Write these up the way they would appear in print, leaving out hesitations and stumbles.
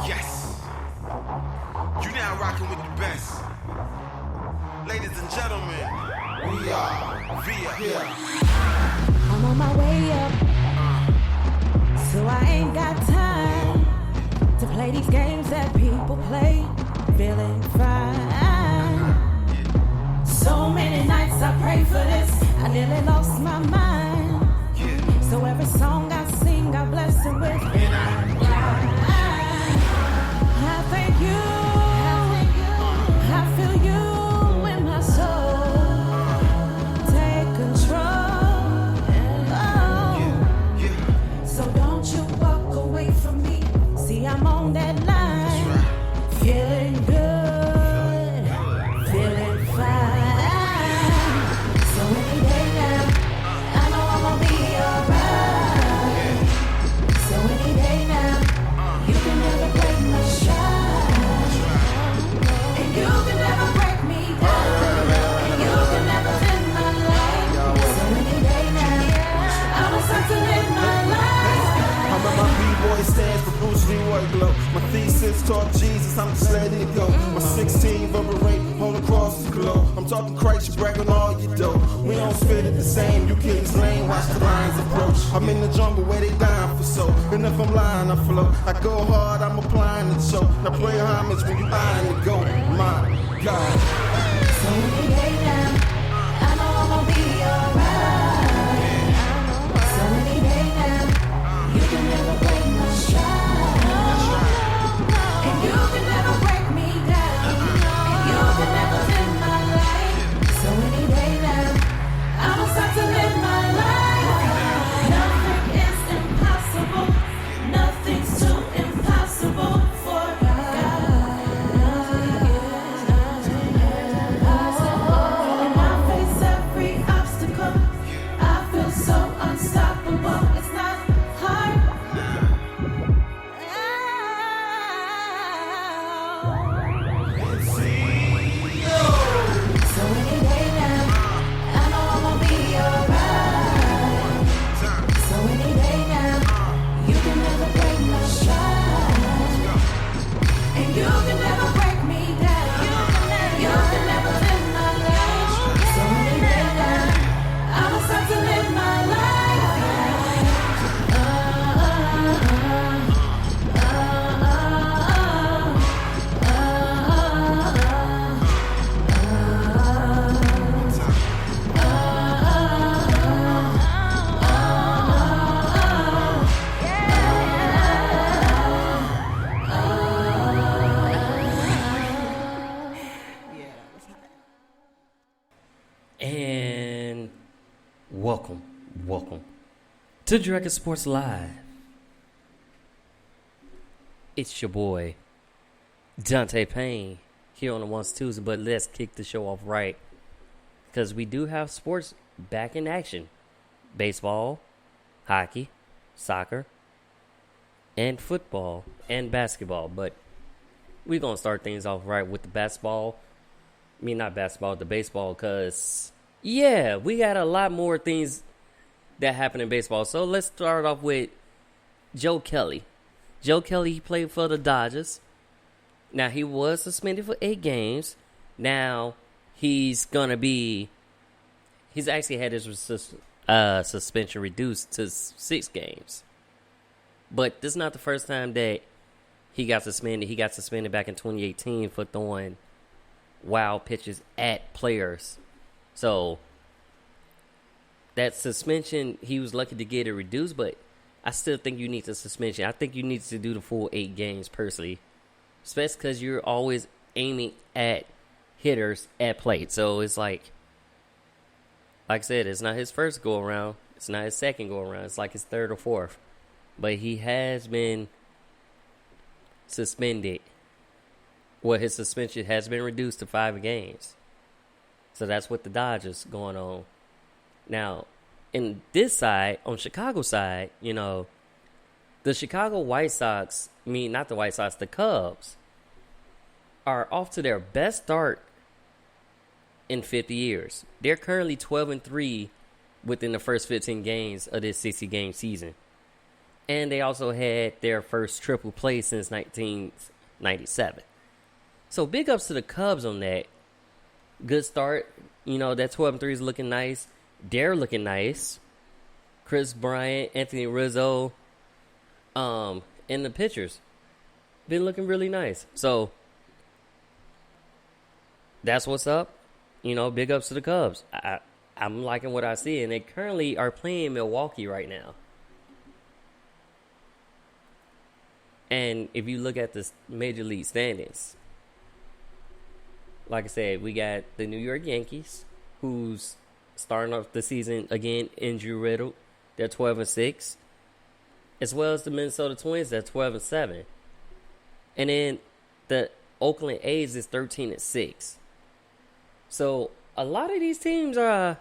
Yes. You now rocking with the best. Ladies and gentlemen, we are Via. I'm on my way up, so I ain't got time to play these games that people play. Feeling fine. So many nights I pray for this, I nearly lost my mind. So every song I sing, I bless it with. And I thank you. I feel you in my soul. Take control. So don't you walk away from me. See, I'm on that line. Feeling good. Feeling fine. So any day now, I know I'm gonna be alright. So any day now, you can never break my shine. And you can never break me down. And you can never dim my light. So any day now, I'm a to live my life. I'm at my B-boy stands for Bruce Lee work glow. My thesis taught Jesus, I'm just letting it go. My 16 reverberate all across the globe. I'm talking Christ, you brag on all you do. We don't spit it the same, you kids lame, watch the lions approach. I'm in the jungle where they dying for so. And if I'm lying, I flow. I go hard, I'm applying the show. Now play homage when you eyeing the go. My God. So any day now, I know I'm gonna be alright. So any day now, you can never break my stride. And you can never break me down. And you can never dim my light. So any day now, I'm start to live my life. Nothing is impossible. Nothing's too impossible for God. And I face every obstacle. I feel so unstoppable. It's not hard. So any day now, I know I'm gonna be alright. So any day now, you can never break my stride. And you can never break me down. You can never dim my light. So any day now, I'ma start to live my life. And welcome to Director Sports Live. It's your boy, Donte Payne, here on the ones twos, but let's kick the show off right, because we do have sports back in action. Baseball, hockey, soccer, and football, and basketball, but we're going to start things off right with the baseball. The baseball, because, yeah, we got a lot more things that happen in baseball. So let's start off with Joe Kelly. Joe Kelly, he played for the Dodgers. Now, he was suspended for 8 games. Now, he's actually had his suspension reduced to 6 games. But this is not the first time that he got suspended. He got suspended back in 2018 for throwing wild pitches at players. So that suspension, he was lucky to get it reduced, but I still think you need the suspension. I think you need to do the full 8 games personally, especially because you're always aiming at hitters at plate. So it's like I said, it's not his first go around, it's not his second go around, it's like his third or fourth, but he has been suspended. Well, his suspension has been reduced to 5 games. So that's what the Dodgers going on. Now, in this side, on Chicago side, the Chicago White Sox, the Cubs, are off to their best start in 50 years. They're currently 12-3 within the first 15 games of this 60-game season. And they also had their first triple play since 1997. So big ups to the Cubs on that. Good start. That 12-3 is looking nice. They're looking nice. Chris Bryant, Anthony Rizzo, and the pitchers been looking really nice. So that's what's up. Big ups to the Cubs. I'm liking what I see, and they currently are playing Milwaukee right now. And if you look at the Major League standings, like I said, we got the New York Yankees, who's starting off the season again injury riddled. They're 12-6, as well as the Minnesota Twins. They're 12-7, and then the Oakland A's is 13-6. So a lot of these teams are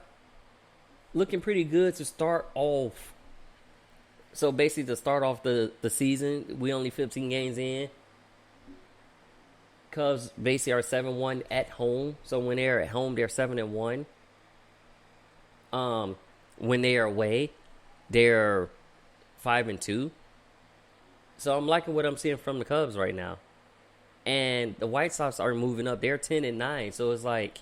looking pretty good to start off. So basically, to start off the season, we only 15 games in. Cubs basically are 7-1 at home. So when they're at home, they're 7-1. When they are away, they're 5-2. So I'm liking what I'm seeing from the Cubs right now. And the White Sox are moving up. They're 10-9. So it's like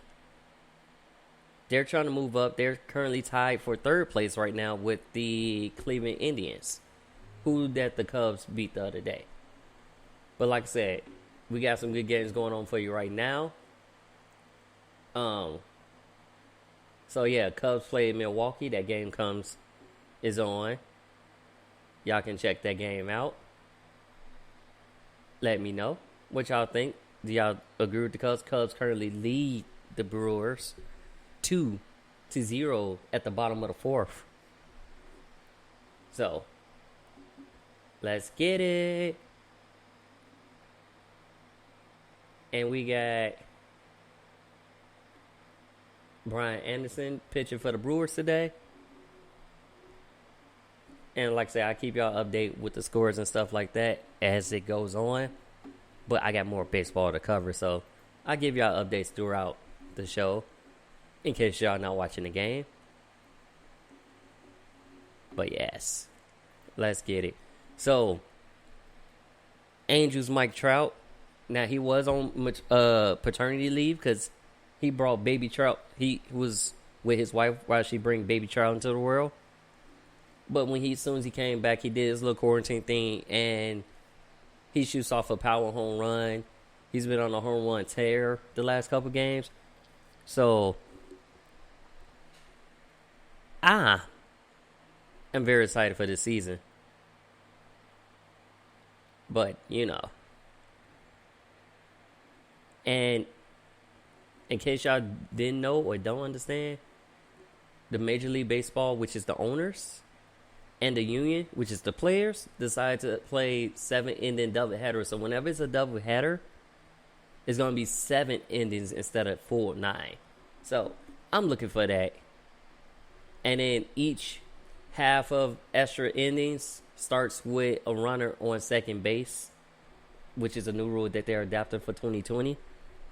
they're trying to move up. They're currently tied for third place right now with the Cleveland Indians, who that the Cubs beat the other day. But like I said, we got some good games going on for you right now. So yeah, Cubs play Milwaukee. That game is on. Y'all can check that game out. Let me know what y'all think. Do y'all agree with the Cubs? Cubs currently lead the Brewers 2-0 at the bottom of the fourth. So let's get it. And we got Brian Anderson pitching for the Brewers today. And like I said, I keep y'all update with the scores and stuff like that as it goes on. But I got more baseball to cover, so I give y'all updates throughout the show in case y'all not watching the game. But yes, let's get it. So, Angels Mike Trout. Now, he was on paternity leave because he brought baby Trout. He was with his wife while she bring baby Trout into the world. But as soon as he came back, he did his little quarantine thing, and he shoots off a power home run. He's been on a home run tear the last couple games. So, I'm very excited for this season. But, and in case y'all didn't know or don't understand, the Major League Baseball, which is the owners, and the union, which is the players, decided to play 7 inning doubleheader. So whenever it's a doubleheader, it's going to be 7 innings instead of full 9. So I'm looking for that. And then each half of extra innings starts with a runner on second base, which is a new rule that they're adapting for 2020.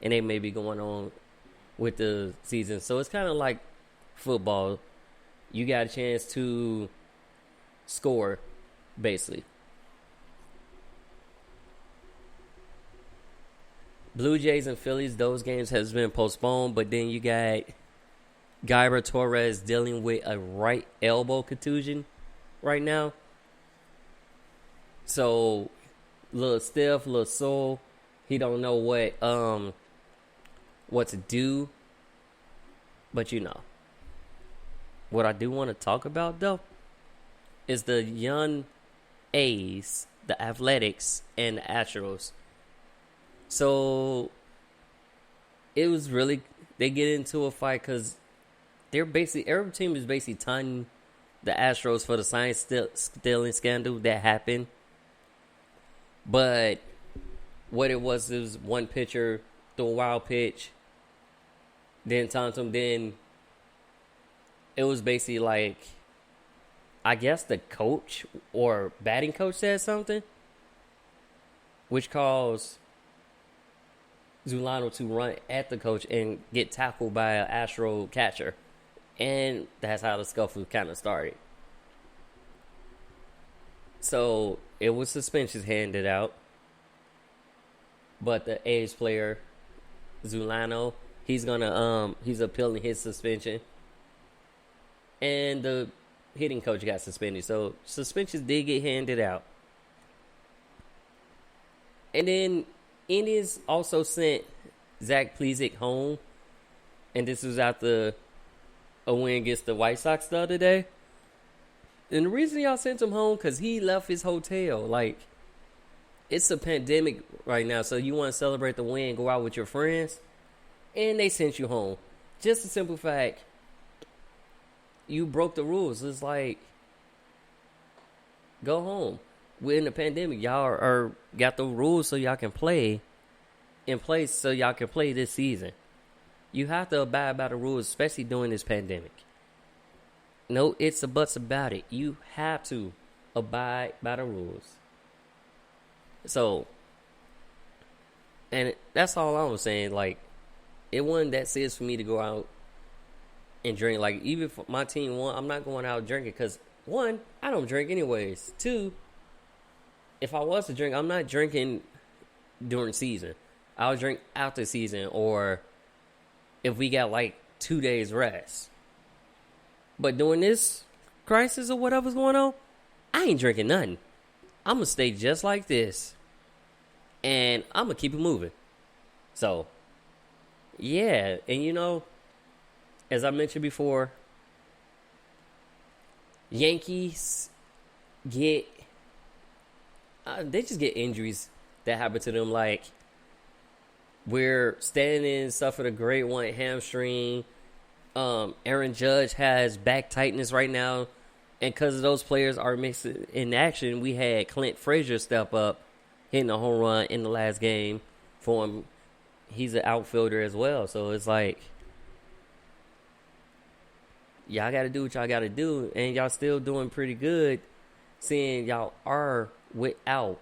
And they may be going on with the season. So it's kind of like football. You got a chance to score, basically. Blue Jays and Phillies, those games has been postponed. But then you got Guyver Torres dealing with a right elbow contusion right now. So, a little stiff, a little sore. He don't know what to do. But what I do want to talk about, though, is the young A's, the Athletics, and the Astros. So, it was really, they get into a fight because every team is basically taunting the Astros for the sign stealing scandal that happened. But what it was one pitcher threw a wild pitch, then taunted him, then it was basically like, I guess the coach or batting coach said something, which caused Zulano to run at the coach and get tackled by an Astro catcher. And that's how the scuffle kind of started. So it was suspensions handed out, but the A's player Zulano, he's appealing his suspension, and the hitting coach got suspended. So suspensions did get handed out, and then Indians also sent Zach Plesac home, and this was after a win against the White Sox the other day. And the reason y'all sent him home, because he left his hotel. Like, it's a pandemic right now, so you want to celebrate the win, go out with your friends, and they sent you home. Just a simple fact, you broke the rules. It's like, go home. We're in the pandemic. Y'all are got the rules so y'all can play in place so y'all can play this season. You have to abide by the rules, especially during this pandemic. No ifs or buts about it. You have to abide by the rules. So, and that's all I was saying. Like, it wasn't that serious for me to go out and drink. Like, even if my team won, I'm not going out drinking because, one, I don't drink anyways. Two, if I was to drink, I'm not drinking during season. I'll drink after season or if we got like 2 days rest. But during this crisis or whatever's going on, I ain't drinking nothing. I'm going to stay just like this. And I'm going to keep it moving. So, yeah. And you know, as I mentioned before, Yankees get... they just get injuries that happen to them. Like, where Stanton suffered a grade 1 hamstring. Aaron Judge has back tightness right now. And because of those players are mixed in action, we had Clint Frazier step up, hitting a home run in the last game for him. He's an outfielder as well. So it's like, y'all got to do what y'all got to do. And y'all still doing pretty good, seeing y'all are without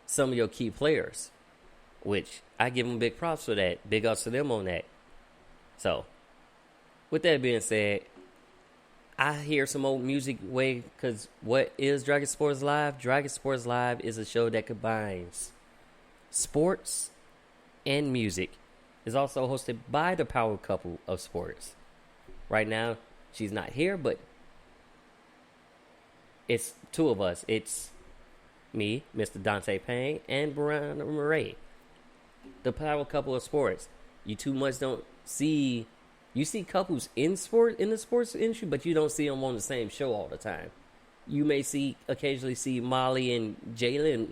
some of your key players. Which, I give them big props for that. Big ups to them on that. So, with that being said, I hear some old music way, because what is Dragon Sports Live? Dragon Sports Live is a show that combines sports and music. It's also hosted by the power couple of sports. Right now, she's not here, but it's two of us. It's me, Mr. Donte Payne, and Briana Marrae. The power couple of sports. You too much don't see... You see couples in the sports industry, but you don't see them on the same show all the time. You may occasionally see Molly and Jalen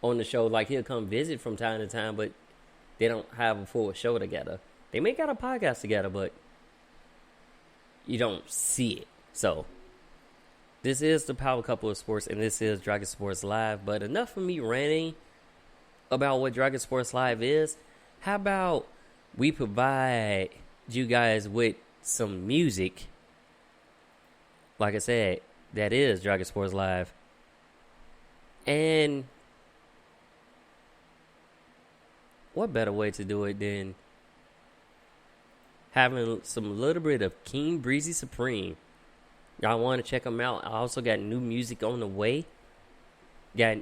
on the show. Like, he'll come visit from time to time, but they don't have a full show together. They may got a podcast together, but you don't see it. So, this is the power couple of sports, and this is Dragon Sports Live. But enough of me ranting about what Dragon Sports Live is. How about we provide you guys with some music? Like I said, that is Dragon Sports Live. And what better way to do it than having some little bit of King Breezy Supreme. Y'all want to check them out. I also got new music on the way. Got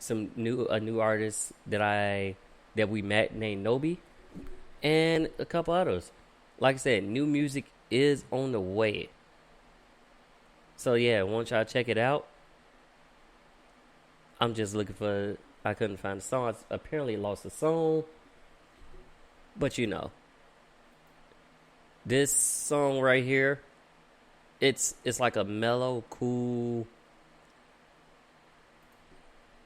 a new artist that we met named Nobi, and a couple others. Like I said, new music is on the way. So yeah, won't y'all check it out? I'm just looking for... I couldn't find the song. I apparently lost the song. But you know. This song right here, it's like a mellow, cool...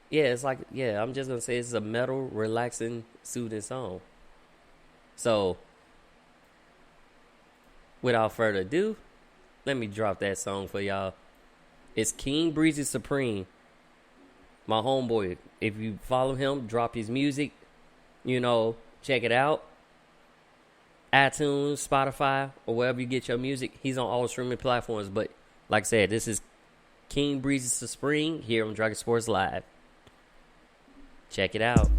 Yeah, it's like... Yeah, I'm just going to say it's a mellow, relaxing, soothing song. So... without further ado, let me drop that song for y'all. It's King Breezy Supreme. My homeboy. If you follow him, drop his music. You know, check it out. iTunes, Spotify, or wherever you get your music. He's on all streaming platforms. But like I said, this is King Breezy Supreme here on Dragon Sports Live. Check it out.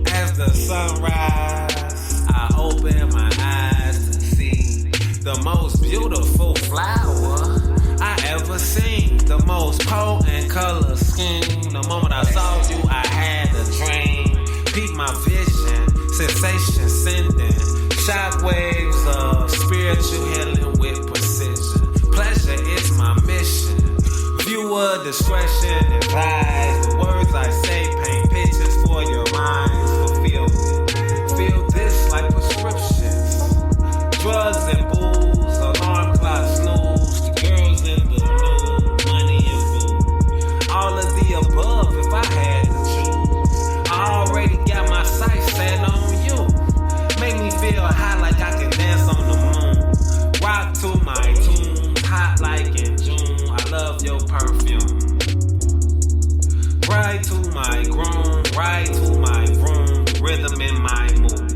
As the sunrise, I open my eyes to see the most beautiful flower I ever ever seen. The most potent color scheme. The moment I saw you, I had a dream. Peep my vision, sensation sending. Shockwaves of spiritual healing with precision. Pleasure is my mission. Viewer discretion advised. The words I say paint pictures for your minds. Fulfill it. Feel this like prescriptions. Drugs and booze, alarm clock snooze. The girls in the nude, money and food. All of the above if I had to choose. I already got my sights set on you. Make me feel high like I can dance on the moon. Rock to my tune, hot like in June. I love your perfume. Right to my groove, right to my room. Rhythm in my mood.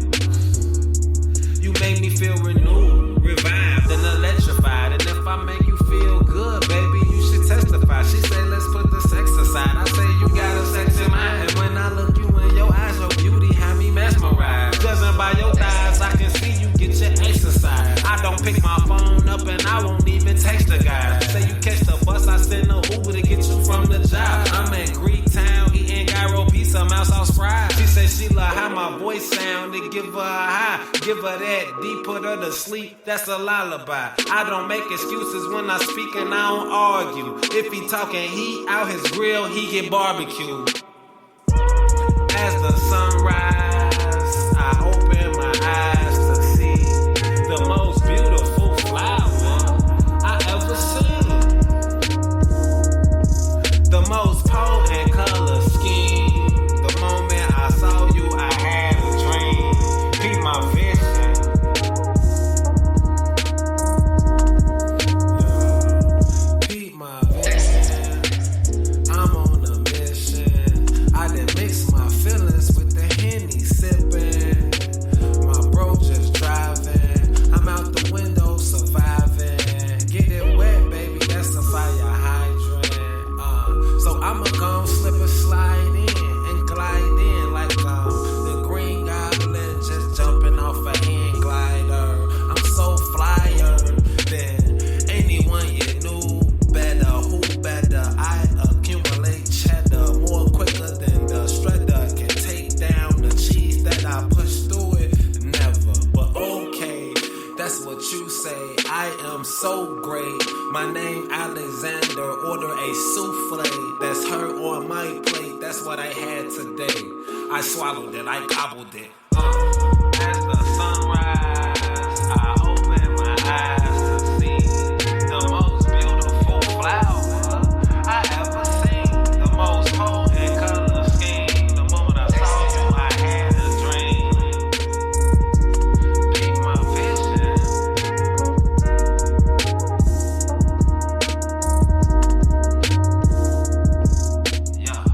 You make me feel renewed, revived, and electrified. And if I make you feel good, baby, you should testify. She say, let's put the sex aside. I say, you got a sexy mind. And when I look you in your eyes, your beauty have me mesmerized. Judging by your thighs, I can see you get your exercise. I don't pick my phone up and I won't even text the guy. Say you catch the bus, I send a Uber to get you from the job. I'm in Greek town, eating gyro pizza, mouse sauce fries. She said she love how my voice sound, it give her a high. Give her that deep, put her to sleep, that's a lullaby. I don't make excuses when I speak and I don't argue. If he talking heat out his grill, he get barbecued. As the sunrise, I open my eyes to see the most beautiful flower I ever seen. The most potent color scheme. The moment I saw you, I had a dream. Be my vision. Be my vision. I'm on a mission. I done mix my feelings with the Henny sipping. My bro just driving. I'm out the window surviving. Get it wet, baby, that's a fire hydrant. So I'ma come slip and slide in and glide in like the green goblin just jumping off a hand glider. I'm so flyer than anyone you knew. Better, who better? I accumulate cheddar more quicker than the shredder can take down the cheese that I push through it. Never, but okay, that's what you say. I am so great. My name Alexander. Order a souffle. That's her on my plate. That's what I had today. I swallowed it. I gobbled it. As the sunrise, I open my eyes to see the most beautiful flower I ever seen. The most potent color scheme. The moment I saw you, I had a dream. Be my vision. Yeah.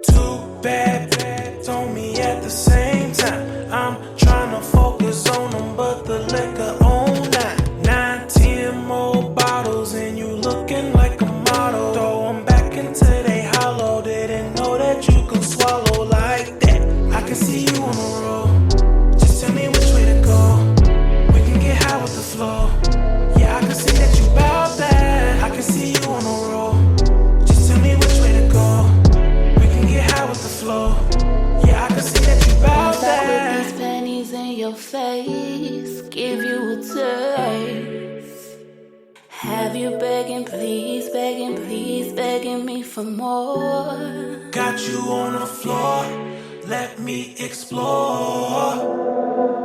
Two bad on me at the same time. I'm trying to focus on them, but the liquor on 9, 10 more bottles, and you looking like a model. Throw 'em back into they hollow. Didn't know that you could swallow like that. I can see you on the road. Just tell me which way to go. We can get high with the flow. Yeah, I can see that you bout that. I can see you on the road. Just tell me which way to go. We can get high with the flow. Yeah, I can see that you bout Once I put that. these pennies in your face, give you a taste. Have you begging, please, begging me for more. Got you on the floor, let me explore.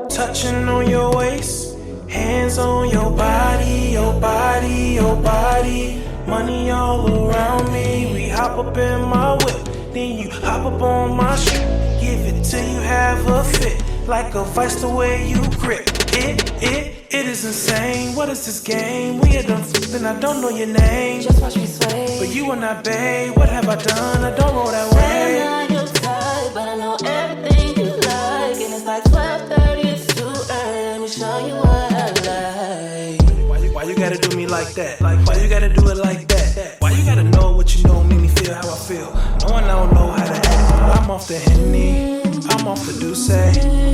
Touching on your waist, hands on your body, your body, your body. Money all around me, we hop up in my whip, then you hop up on my shit. Give it till you have a fit, like a vice the way you grip it. It is insane. What is this game? We are done flipping. I don't know your name. Just watch me sway. But you are not babe. What have I done? I don't roll that way. I'm not your type, but I know everything you like. And it's like 12:30, it's too early. Let me show you what I like. Why you gotta do me like that? Like, why you gotta do it like that? Why you gotta know what you know, make me feel how I feel? Knowing I don't know how to act. I'm off the Henny, I'm off the Douce.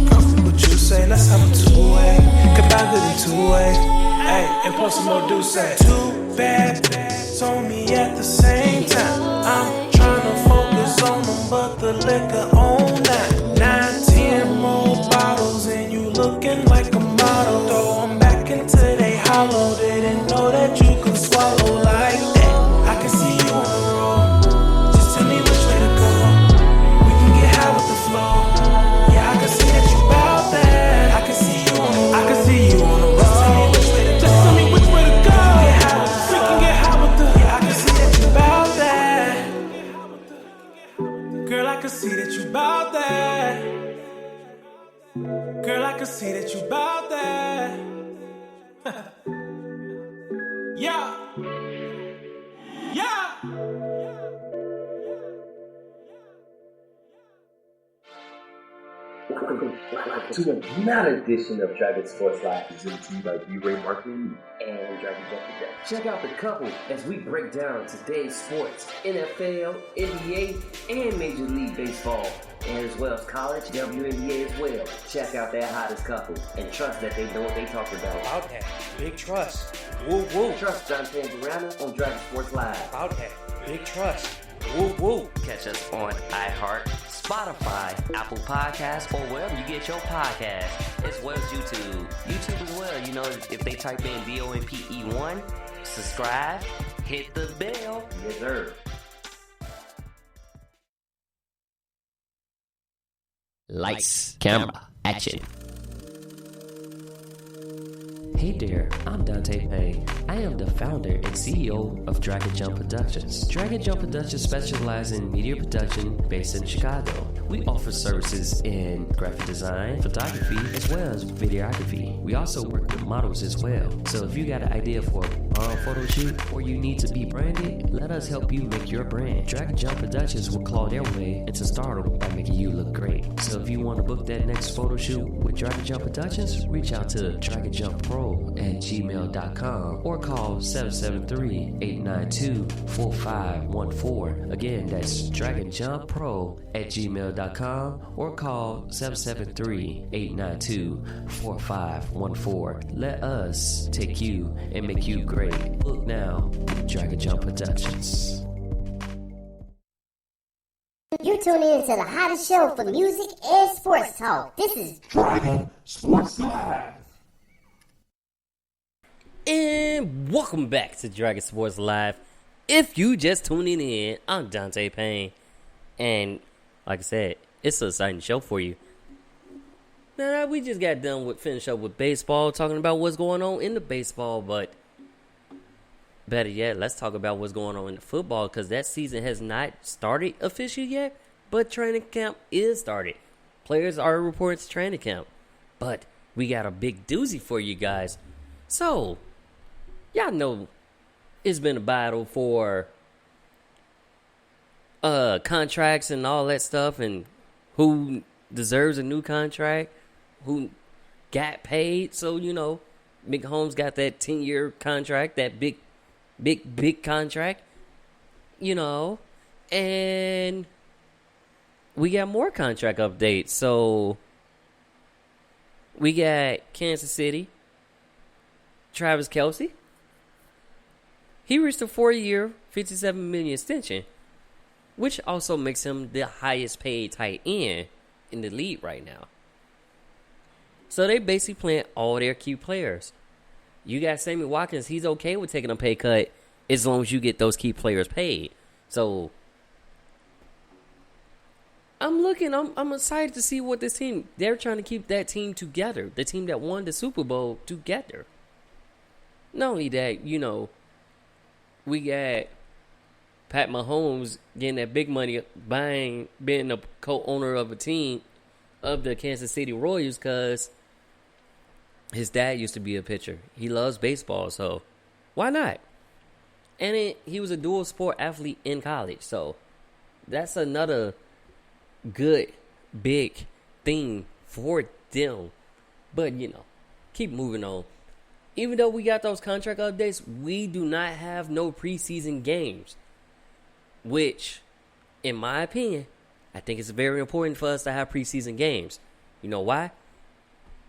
Comfort what you say, let's have a two-way. Compatibility two-way. Hey, and post some more Douce. Two bad on me at the same time. I'm trying to focus on them, but the liquor on that. 9, 10 more bottles, and you looking like a model. Throw them back into they hollow. Didn't know that you could swallow like that. I can see you on the road. Just tell me which way to go. We can get high with the flow. Yeah, I can see that you bout that. I can see you on the road. I can see you on the road. Just tell me which way to go. Just tell me which way to go. We can get high with the. Yeah, I can see that you bout that. Girl, I can see that you bout that. Girl, I can see that you bout that. Yeah. Yeah. Welcome to another edition of Dragon Sports Live, presented to you by B-Ray Marketing and Dragon Jump Production. Check out the couple as we break down today's sports, NFL, NBA, and Major League Baseball, and as well as college, WNBA as well. Check out that hottest couple and trust that they know what they talking about. About that. Big trust. Woo woo. Trust Donte Payne Briana on Dragon Sports Live. About that. Big trust. Woo woo. Catch us on iHeart, Spotify, Apple Podcasts, or wherever you get your podcasts, as well as YouTube. YouTube as well. You know, if they type in DONPE1, subscribe, hit the bell. Yes, sir. Lights, camera, action. Hey there, I'm Donte Payne. I am the founder and CEO of Dragon Jump Productions. Dragon Jump Productions specializes in media production based in Chicago. We offer services in graphic design, photography, as well as videography. We also work with models as well. So if you got an idea for a photo shoot or you need to be branded, let us help you make your brand. Dragon Jump Productions will claw their way into stardom by making you look great. So if you want to book that next photo shoot with Dragon Jump Productions, reach out to dragonjumppro@gmail.com or call 773-892-4514. Again, that's dragonjumppro@gmail.com or call 773-892-4514. Let us take you and make you great. Book now, Dragon Jump Productions. You tune in to the hottest show for music and sports talk. This is Dragon Sports Live. And welcome back to Dragon Sports Live. If you just tuning in, I'm Donte Payne. And like I said, it's an exciting show for you. Now, we just got done with finish up with baseball, talking about what's going on in the baseball. But better yet, let's talk about what's going on in the football, because that season has not started officially yet, but training camp is started. Players are reporting to training camp. But we got a big doozy for you guys. So, y'all know it's been a battle for contracts and all that stuff, and who deserves a new contract, who got paid. So, you know, Mick Holmes got that 10-year contract, that big contract, you know, and we got more contract updates. So, we got Kansas City, Travis Kelce. He reached a 4-year, $57 million extension, which also makes him the highest paid tight end in the league right now. So they basically playing all their key players. You got Sammy Watkins. He's okay with taking a pay cut as long as you get those key players paid. So I'm excited to see what this team, they're trying to keep that team together. The team that won the Super Bowl together. Not only that, you know, we got Pat Mahomes getting that big money, being a co-owner of a team of the Kansas City Royals, because his dad used to be a pitcher. He loves baseball, so why not? And he was a dual sport athlete in college, so that's another good, big thing for them. But, keep moving on. Even though we got those contract updates, we do not have no preseason games. Which, in my opinion, I think it's very important for us to have preseason games. You know why?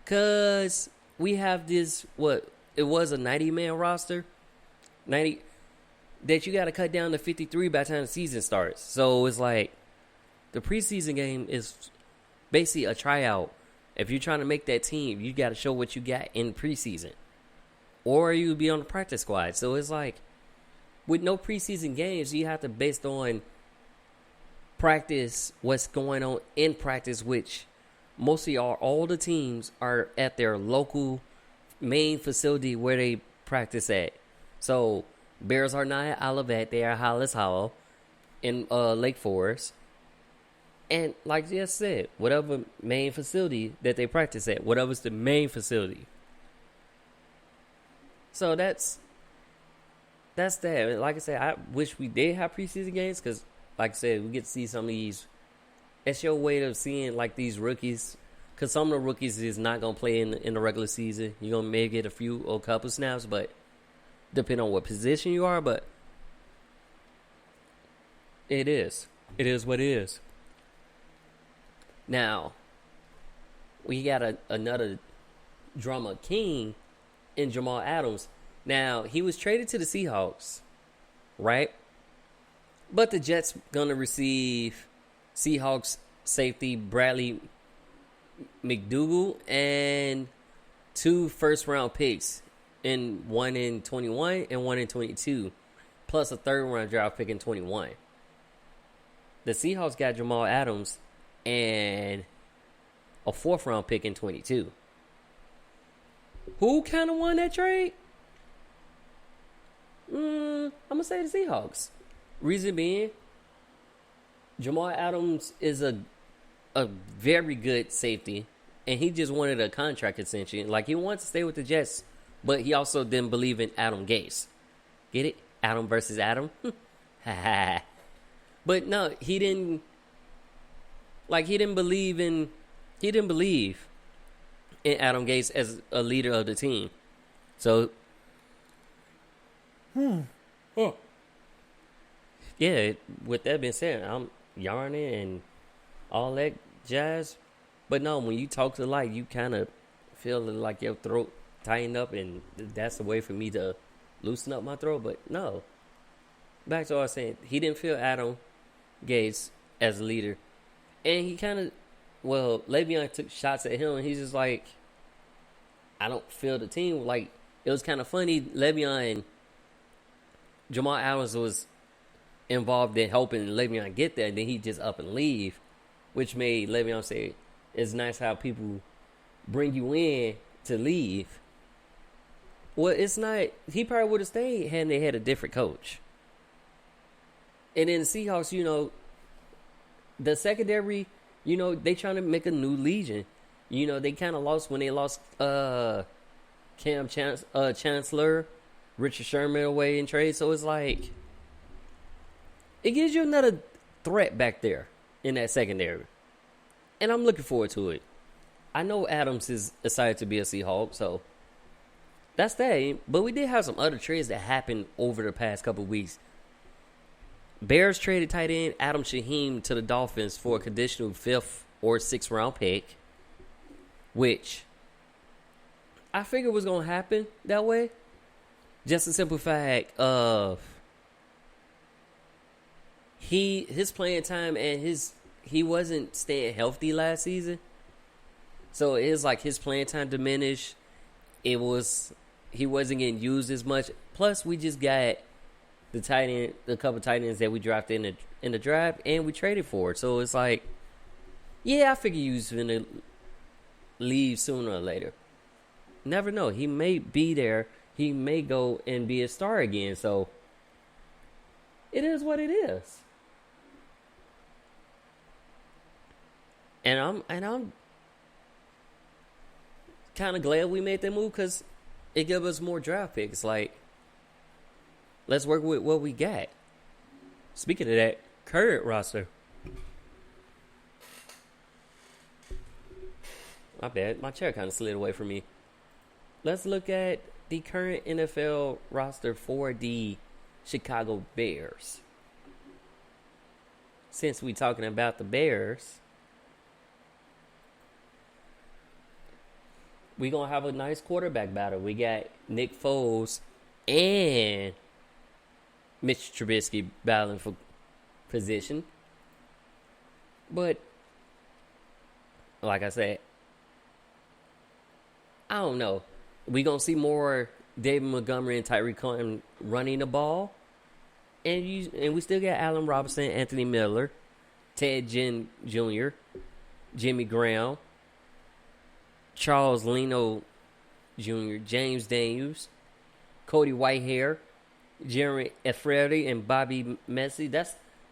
Because we have this, it was a 90-man roster. 90, that you got to cut down to 53 by the time the season starts. So it's like, the preseason game is basically a tryout. If you're trying to make that team, you got to show what you got in preseason. Or you be on the practice squad. So it's like, with no preseason games, you have to based on practice, what's going on in practice, which mostly all the teams are at their local main facility where they practice at. So Bears are not at Olivet, they are Hollis Hollow in Lake Forest. And like I just said, whatever main facility that they practice at, whatever's the main facility. So that's that. Like I said, I wish we did have preseason games because, like I said, we get to see some of these. It's your way of seeing like these rookies, because some of the rookies is not gonna play in the regular season. You're gonna maybe get a few or couple snaps, but depending on what position you are. But it is what it is. Now we got another drama king in Jamal Adams. Now, he was traded to the Seahawks, right? But the Jets going to receive Seahawks safety Bradley McDougal and 2 first-round picks, one in 21 and one in 22, plus a third-round draft pick in 21. The Seahawks got Jamal Adams and a 4th-round pick in 22. Who kind of won that trade? I'm going to say the Seahawks. Reason being, Jamal Adams is a very good safety, and he just wanted a contract extension. Like, he wants to stay with the Jets, but he also didn't believe in Adam Gase. Get it? Adam versus Adam? But no, he didn't believe in Adam Gase as a leader of the team. So, yeah, with that being said, I'm yarning and all that jazz. But no, when you talk to the light, you kind of feel like your throat tighten up, and that's the way for me to loosen up my throat. But no, back to what I was saying, he didn't feel Adam Gase as a leader. And he kind of, Le'Veon took shots at him, and he's just like, I don't feel the team. Like, it was kind of funny. Le'Veon and Jamal Adams was involved in helping Le'Veon get there, and then he just up and leave, which made Le'Veon say, it's nice how people bring you in to leave. Well, it's not. He probably would have stayed had they had a different coach. And then the Seahawks, the secondary, they trying to make a new Legion. They kind of lost when they lost Cam Chancellor, Richard Sherman away in trade. So it's like, it gives you another threat back there in that secondary. And I'm looking forward to it. I know Adams is excited to be a Seahawk, so that's that. But we did have some other trades that happened over the past couple of weeks. Bears traded tight end Adam Shaheem to the Dolphins for a conditional 5th or 6th round pick, which I figured was going to happen that way. Just the simple fact of his playing time and he wasn't staying healthy last season. So it's like his playing time diminished. He wasn't getting used as much. Plus, we just got the couple tight ends that we drafted in the draft, and we traded for it. So it's like, yeah, I figure he was going to leave sooner or later. Never know. He may be there. He may go and be a star again. So it is what it is. And I'm kind of glad we made that move because it gave us more draft picks. Like, let's work with what we got. Speaking of that, current roster. My bad. My chair kind of slid away from me. Let's look at the current NFL roster for the Chicago Bears. Since we talking about the Bears, we going to have a nice quarterback battle. We got Nick Foles and Mitch Trubisky battling for position. But, like I said, I don't know. We going to see more David Montgomery and Tyreek Cohen running the ball. And we still got Allen Robinson, Anthony Miller, Ted Ginn Jr., Jimmy Graham, Charles Leno Jr., James Daniels, Cody Whitehair, Jeremy Efredi, and Bobby Messi.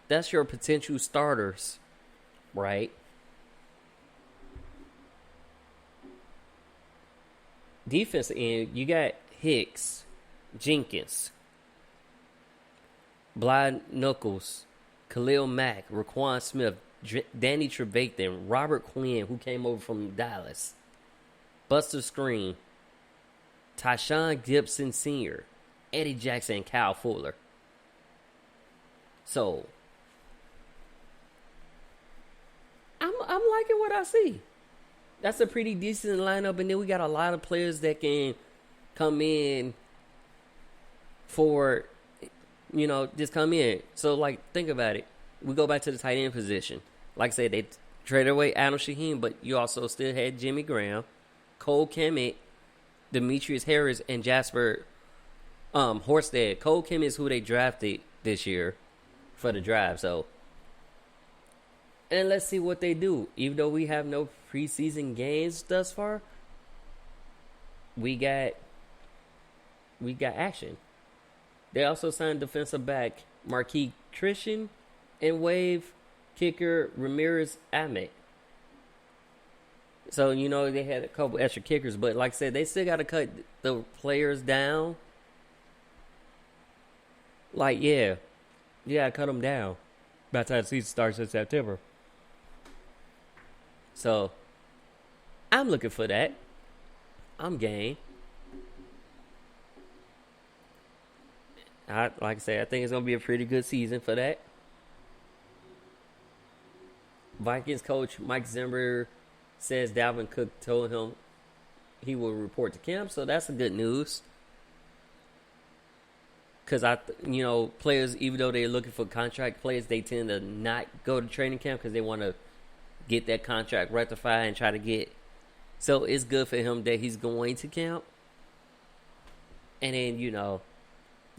That's your potential starters, right? Defense end, you got Hicks, Jenkins, Blyde Knuckles, Khalil Mack, Raquan Smith, Danny Trevathan, Robert Quinn, who came over from Dallas, Buster Screen, Tyshawn Gibson Sr., Eddie Jackson, and Kyle Fuller. So, I'm liking what I see. That's a pretty decent lineup, and then we got a lot of players that can come in for, just come in. So, like, think about it. We go back to the tight end position. Like I said, they traded away Adam Shaheen, but you also still had Jimmy Graham, Cole Kmet, Demetrius Harris, and Jasper Horsted. Cole Kmet is who they drafted this year for the draft. So, and let's see what they do. Even though we have no preseason games thus far, we got action. They also signed defensive back Marquis Christian and wave kicker Ramirez Ahmed. So, they had a couple extra kickers, but like I said, they still got to cut the players down. Like, yeah, you got to cut them down by the time the season starts in September. So, I'm looking for that. I'm game. Like I said, I think it's going to be a pretty good season for that. Vikings coach Mike Zimmer says Dalvin Cook told him he will report to camp, so that's a good news. Because, players, even though they're looking for contract players, they tend to not go to training camp because they want to get that contract rectified and try to get. So it's good for him that he's going to camp. And then, y'all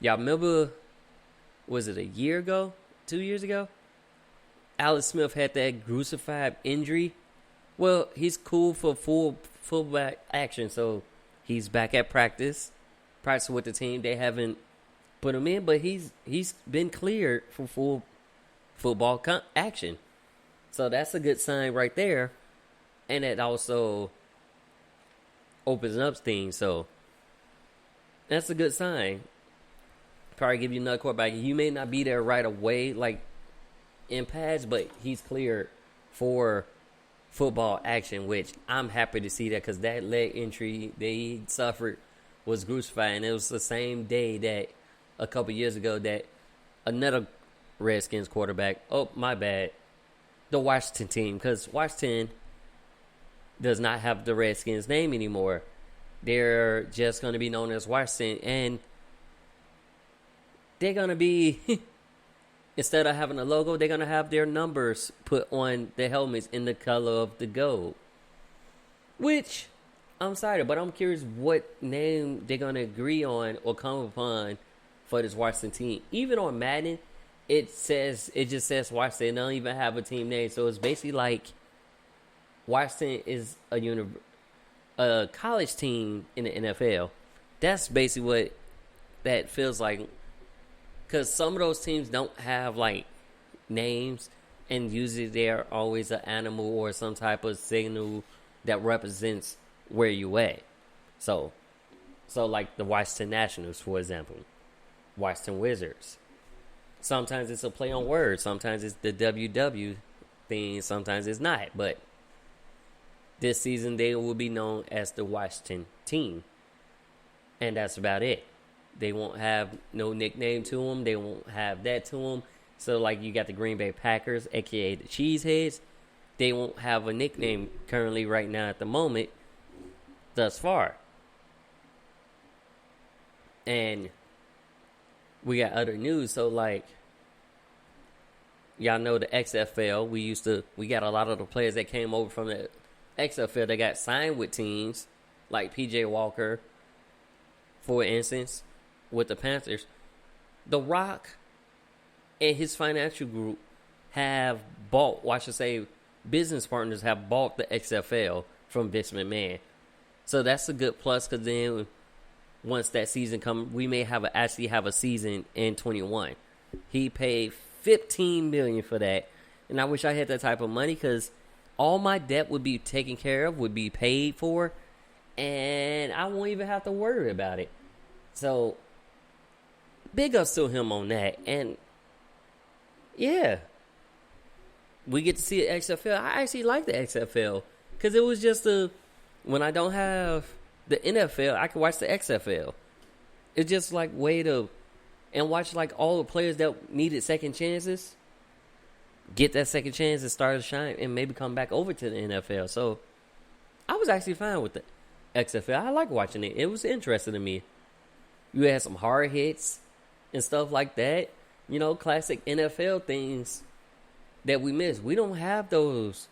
remember, was it a year ago? 2 years ago? Alex Smith had that crucified injury. Well, he's cool for full back action, so he's back at practice with the team. They haven't put him in, but he's been cleared for full football action. So that's a good sign right there. And it also opens up things. So that's a good sign. Probably give you another quarterback. You may not be there right away, like in pads, but he's cleared for football action, which I'm happy to see that because that leg injury that he suffered was crucified. And it was the same day that a couple years ago that another Redskins quarterback, the Washington team, because Washington does not have the Redskins name anymore. They're just going to be known as Washington, and they're going to be, instead of having a logo, they're going to have their numbers put on the helmets in the color of the gold. Which, I'm excited, but I'm curious what name they're going to agree on or come upon for this Washington team. Even on Madden, it just says Washington. They don't even have a team name. So it's basically like Washington is a college team in the NFL. That's basically what that feels like. Because some of those teams don't have like names, and usually they're always an animal or some type of signal that represents where you at. So like the Washington Nationals, for example, Washington Wizards. Sometimes it's a play on words. Sometimes it's the WW thing. Sometimes it's not. But this season, they will be known as the Washington team. And that's about it. They won't have no nickname to them. They won't have that to them. So, like, you got the Green Bay Packers, a.k.a. the Cheeseheads. They won't have a nickname currently right now at the moment, thus far. And we got other news. So, like, y'all know the XFL. We got a lot of the players that came over from the XFL that got signed with teams, like PJ Walker, for instance, with the Panthers. The Rock and his financial group have bought, or I should say, business partners have bought the XFL from Vince McMahon. So that's a good plus, because then once that season comes, we may actually have a season in 21. He paid $15 million for that, and I wish I had that type of money, because all my debt would be taken care of, would be paid for, and I won't even have to worry about it. So big ups to him on that. And yeah, we get to see the XFL. I actually like the XFL, because it was just when I don't have the NFL, I can watch the XFL. It's just like way to, and watch like all the players that needed second chances get that second chance and start to shine, and maybe come back over to the NFL. So I was actually fine with the XFL. I like watching it. It was interesting to me. You had some hard hits and stuff like that. You know, classic NFL things that we miss. We don't have those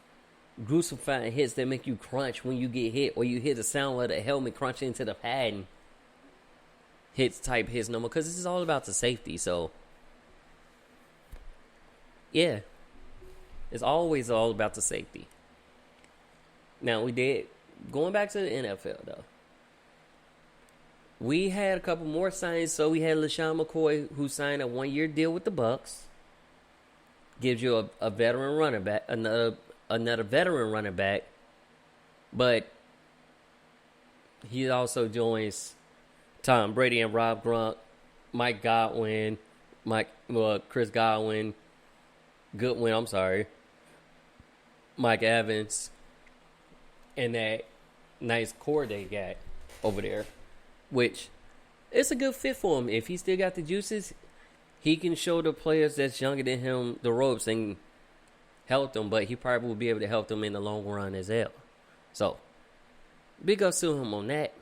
gruesome hits that make you crunch when you get hit, or you hear the sound of the helmet crunching into the pad and hits no more, because this is all about the safety. So yeah, it's always all about the safety. Now, going back to the NFL though, we had a couple more signings. So we had LaShawn McCoy, who signed a 1-year deal with the Bucks. Gives you a veteran running back, another veteran running back. But he also joins Tom Brady and Rob Gronk, Chris Godwin, Mike Evans, and that nice core they got over there, which it's a good fit for him. If he still got the juices, he can show the players that's younger than him the ropes and help them, but he probably will be able to help them in the long run as well. So, big ups to him on that.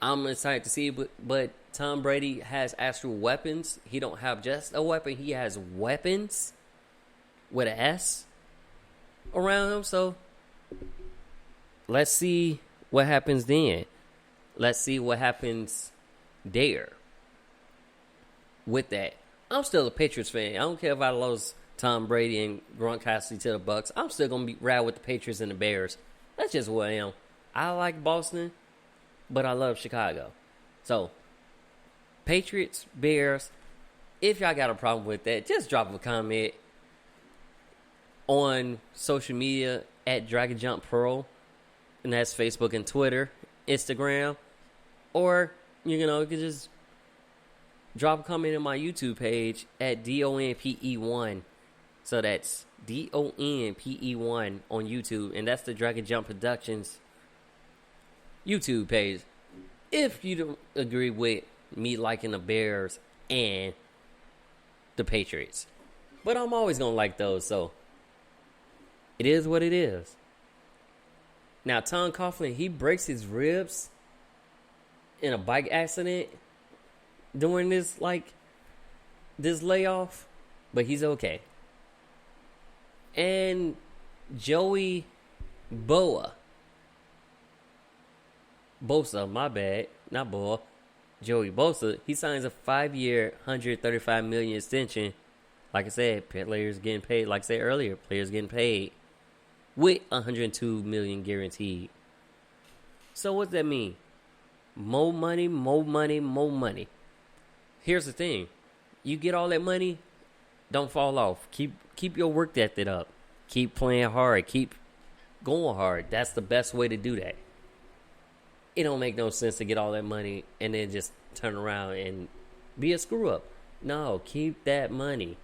I'm excited to see it, but Tom Brady has actual weapons. He don't have just a weapon. He has weapons with an S around him. So, let's see what happens then. Let's see what happens there with that. I'm still a Patriots fan. I don't care if I lost Tom Brady and Gronkowski to the Bucks. I'm still going to be ride with the Patriots and the Bears. That's just what I am. I like Boston, but I love Chicago. So, Patriots, Bears, if y'all got a problem with that, just drop a comment on social media at Dragon Jump Pro, and that's Facebook and Twitter, Instagram, or you can just drop a comment on my YouTube page at DONPE1. So that's DONPE1 on YouTube, and that's the Dragon Jump Productions YouTube page. If you don't agree with me liking the Bears and the Patriots, but I'm always gonna like those, so it is what it is. Now, Tom Coughlin, he breaks his ribs in a bike accident during this layoff, but he's okay. And Joey Bosa, my bad, not Boa, Joey Bosa, he signs a 5-year, $135 million extension. Like I said, players getting paid. Like I said earlier, players getting paid with $102 million guaranteed. So what does that mean? More money, more money, more money. Here's the thing: you get all that money, don't fall off. Keep your work ethic up. Keep playing hard. Keep going hard. That's the best way to do that. It don't make no sense to get all that money and then just turn around and be a screw up. No, keep that money.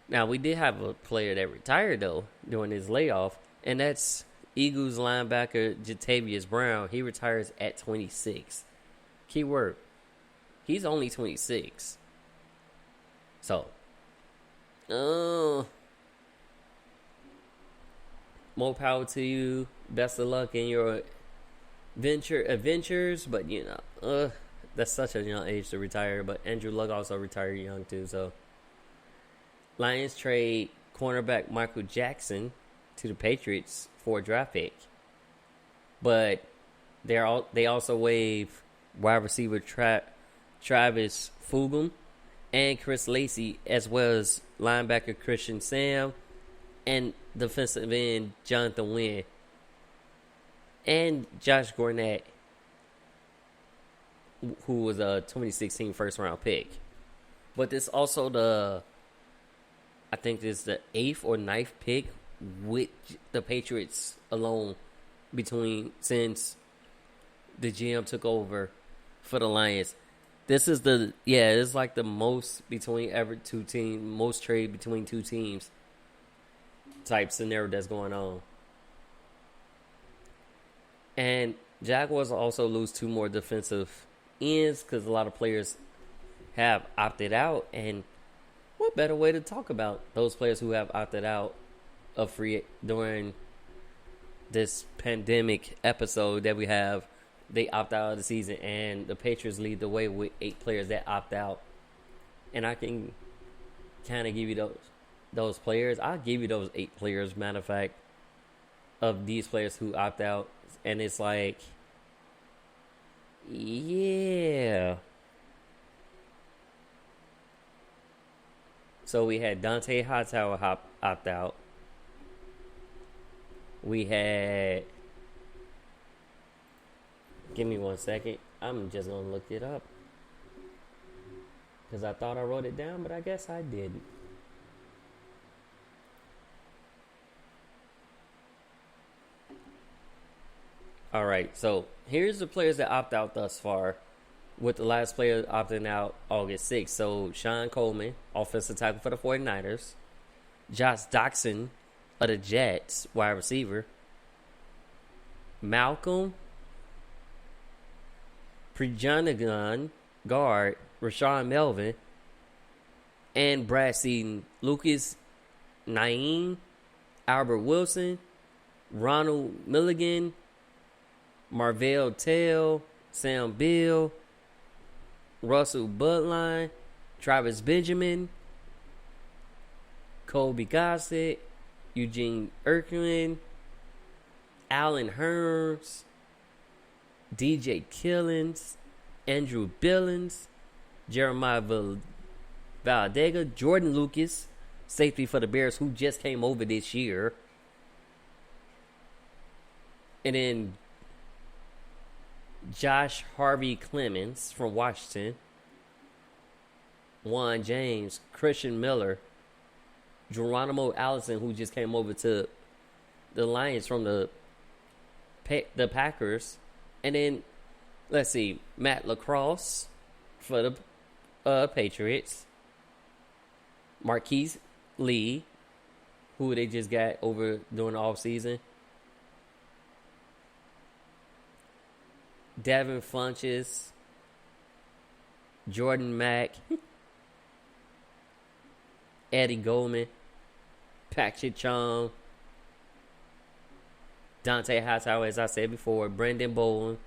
Now, we did have a player that retired, though, during his layoff, and that's Eagles linebacker Jatavius Brown. He retires at 26. Keyword, he's only 26. So, more power to you. Best of luck in your adventures, but, that's such a young age to retire, but Andrew Luck also retired young, too, so. Lions trade cornerback Michael Jackson to the Patriots for a draft pick. But they also waive wide receiver Travis Fulgham and Chris Lacey, as well as linebacker Christian Sam and defensive end Jonathan Wynn and Josh Gornett, who was a 2016 first-round pick. But this also I think this is the 8th or 9th pick with the Patriots alone since the GM took over for the Lions. This is it's like the most between every two teams, most trade between two teams type scenario that's going on. And Jaguars also lose 2 more defensive ends because a lot of players have opted out, and what better way to talk about those players who have opted out of free during this pandemic episode that we have? They opt out of the season, and the Patriots lead the way with 8 players that opt out. And I can kind of give you those players. I'll give you those 8 players, matter of fact, of these players who opt out. And it's like, yeah. So we had Donte Hightower opt out. We had... Give me 1 second. I'm just going to look it up. Because I thought I wrote it down, but I guess I didn't. Alright, so here's the players that opt out thus far, with the last player opting out August 6th. So, Sean Coleman, offensive tackle for the 49ers. Josh Doxson of the Jets, wide receiver. Malcolm Prejanagan, guard. Rashawn Melvin. And Brad Seaton. Lucas Naeem. Albert Wilson. Ronald Milligan. Marvell Tell. Sam Bill. Russell Budline, Travis Benjamin, Colby Gossett, Eugene Erkman, Alan Hearns, DJ Killens, Andrew Billings, Jeremiah Valdega, Jordan Lucas, safety for the Bears, who just came over this year, and then Josh Harvey Clemens from Washington, Juan James, Christian Miller, Geronimo Allison, who just came over to the Lions from the Packers, and then let's see, Matt Lacrosse for the Patriots, Marquise Lee, who they just got over during the offseason, Devin Funches, Jordan Mack, Eddie Goldman, Patrick Chung, Donte Hightower, as I said before, Brendan Bolin,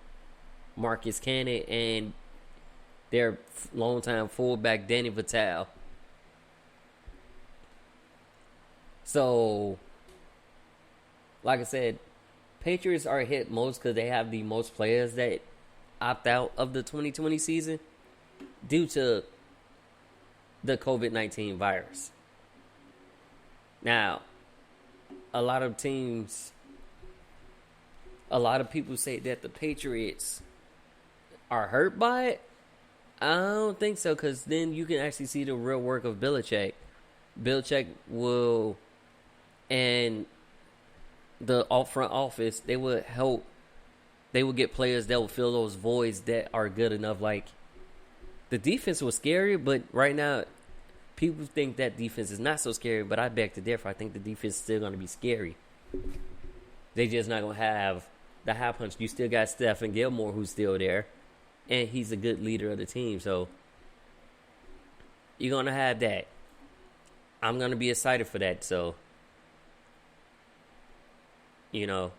Marcus Cannon, and their longtime fullback Danny Vitale. So, like I said, Patriots are hit most because they have the most players that opt out of the 2020 season due to the COVID-19 virus. Now, a lot of people say that the Patriots are hurt by it. I don't think so, because then you can actually see the real work of Belichick. Belichick will, and the front office, they would help. They would get players that would fill those voids that are good enough. Like, the defense was scary, but right now, people think that defense is not so scary, but I beg to differ. I think the defense is still going to be scary. They just not going to have the high punch. You still got Stephen Gilmore, who's still there, and he's a good leader of the team. So, you're going to have that. I'm going to be excited for that. So, you know,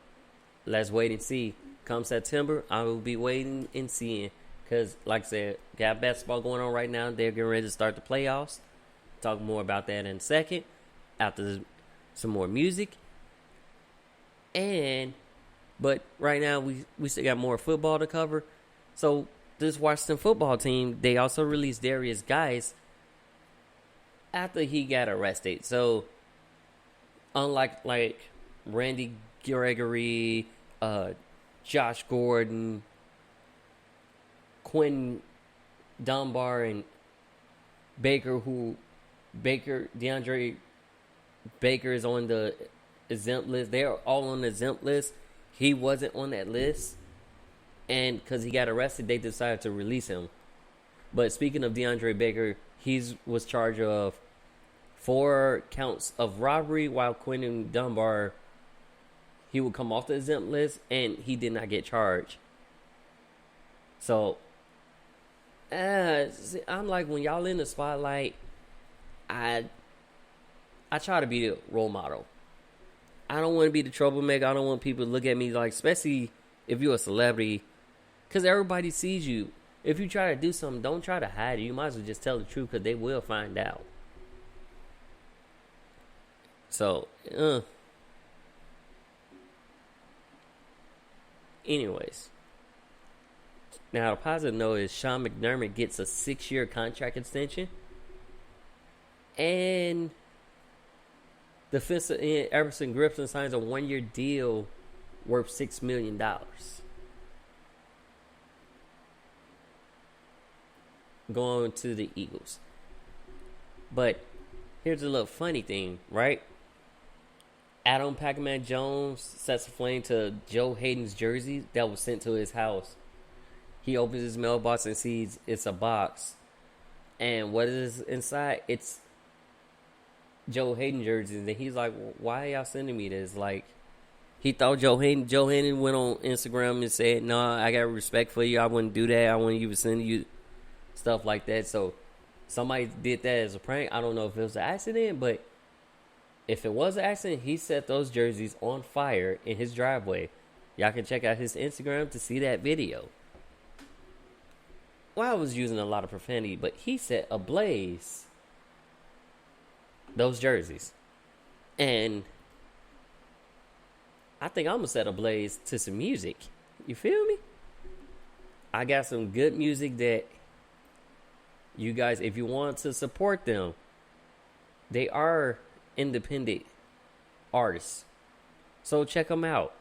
let's wait and see. Come September, I will be waiting and seeing. Because, like I said, got basketball going on right now. They're getting ready to start the playoffs. Talk more about that in a second. After some more music. But right now, we still got more football to cover. So, this Washington football team, they also released Darius Geis after he got arrested. So, unlike, like, Randy Gregory, Josh Gordon, Quentin Dunbar, and DeAndre Baker is on the exempt list. They're all on the exempt list. He wasn't on that list. And because he got arrested, they decided to release him. But speaking of DeAndre Baker, he was charged of 4 counts of robbery, while Quentin Dunbar, he would come off the exempt list, and he did not get charged. So, I'm like, when y'all in the spotlight, I try to be the role model. I don't want to be the troublemaker. I don't want people to look at me like, especially if you're a celebrity, because everybody sees you. If you try to do something, don't try to hide it. You might as well just tell the truth, because they will find out. So, anyways, now the positive note is Sean McDermott gets a 6-year contract extension, and defensive end Everson Griffin signs a 1-year deal worth $6 million. Going to the Eagles. But here's a little funny thing, right? Adam Pac-Man Jones sets a flame to Joe Hayden's jersey that was sent to his house. He opens his mailbox and sees it's a box. And what is inside? It's Joe Hayden jerseys. And he's like, why are y'all sending me this? Like, he thought Joe Hayden went on Instagram and said, no, I got respect for you. I wouldn't do that. I wouldn't even send you stuff like that. So somebody did that as a prank. I don't know if it was an accident, but if it was an accident, he set those jerseys on fire in his driveway. Y'all can check out his Instagram to see that video. Well, I was using a lot of profanity, but he set ablaze those jerseys. And I think I'm going to set ablaze to some music. You feel me? I got some good music that you guys, if you want to support them, they are independent artists. So check them out.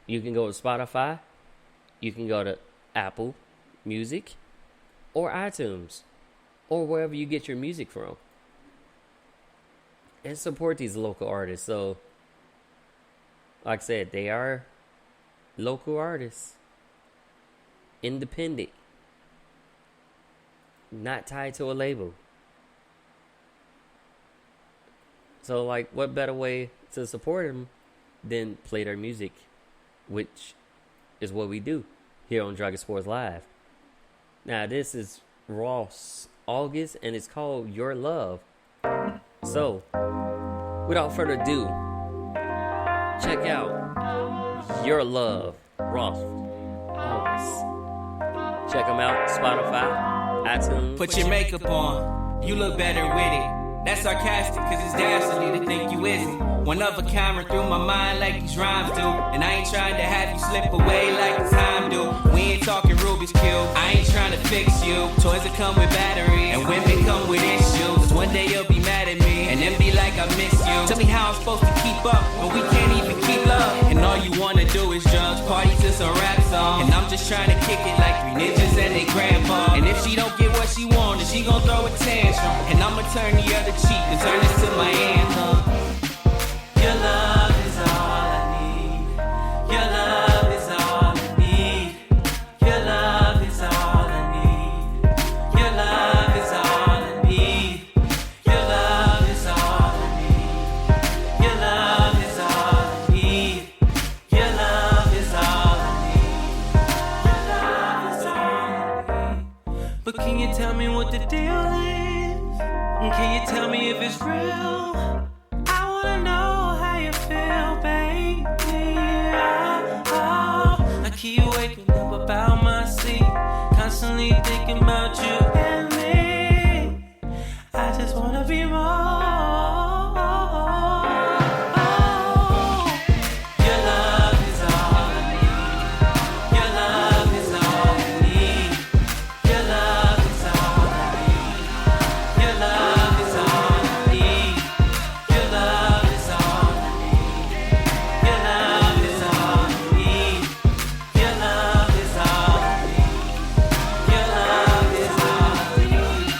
You can go to Spotify. You can go to Apple Music or iTunes or wherever you get your music from, and support these local artists. So, like I said, they are local artists, independent, not tied to a label. So, like, what better way to support them than play their music, which is what we do here on Dragon Sports Live. Now, this is Ross August, and it's called Your Love. So, without further ado, check out Your Love, Ross August. Check them out, Spotify, iTunes. Put your makeup on, you look better with it. That's sarcastic, cause it's dastardly to think you isn't. One of a kind run through my mind like these rhymes do. And I ain't trying to have you slip away like the time do. We ain't talking Rubik's Cube, I ain't trying to fix you. Toys that come with batteries, and women come with issues. One day you'll be mad at me, and then be like I miss you. Tell me how I'm supposed to keep up, when we can't even keep love. And all you wanna do is drugs, parties, and some rap songs. And I'm just trying to kick it like 3 ninjas and they grandpa. And if she don't get what she want, then she gon' throw a tantrum. And I'ma turn the other cheek and turn this to my anthem. Your love is all Can you tell me if it's real? I wanna know how you feel, baby. I keep waking up about my seat, constantly thinking about you and me. I just wanna be more. Your love is all I need. Your love is all I need. Your love is all I need. Your love is all I need. Your love is all I need. Your love is all I need. Your love is all I need. Your love is all I need.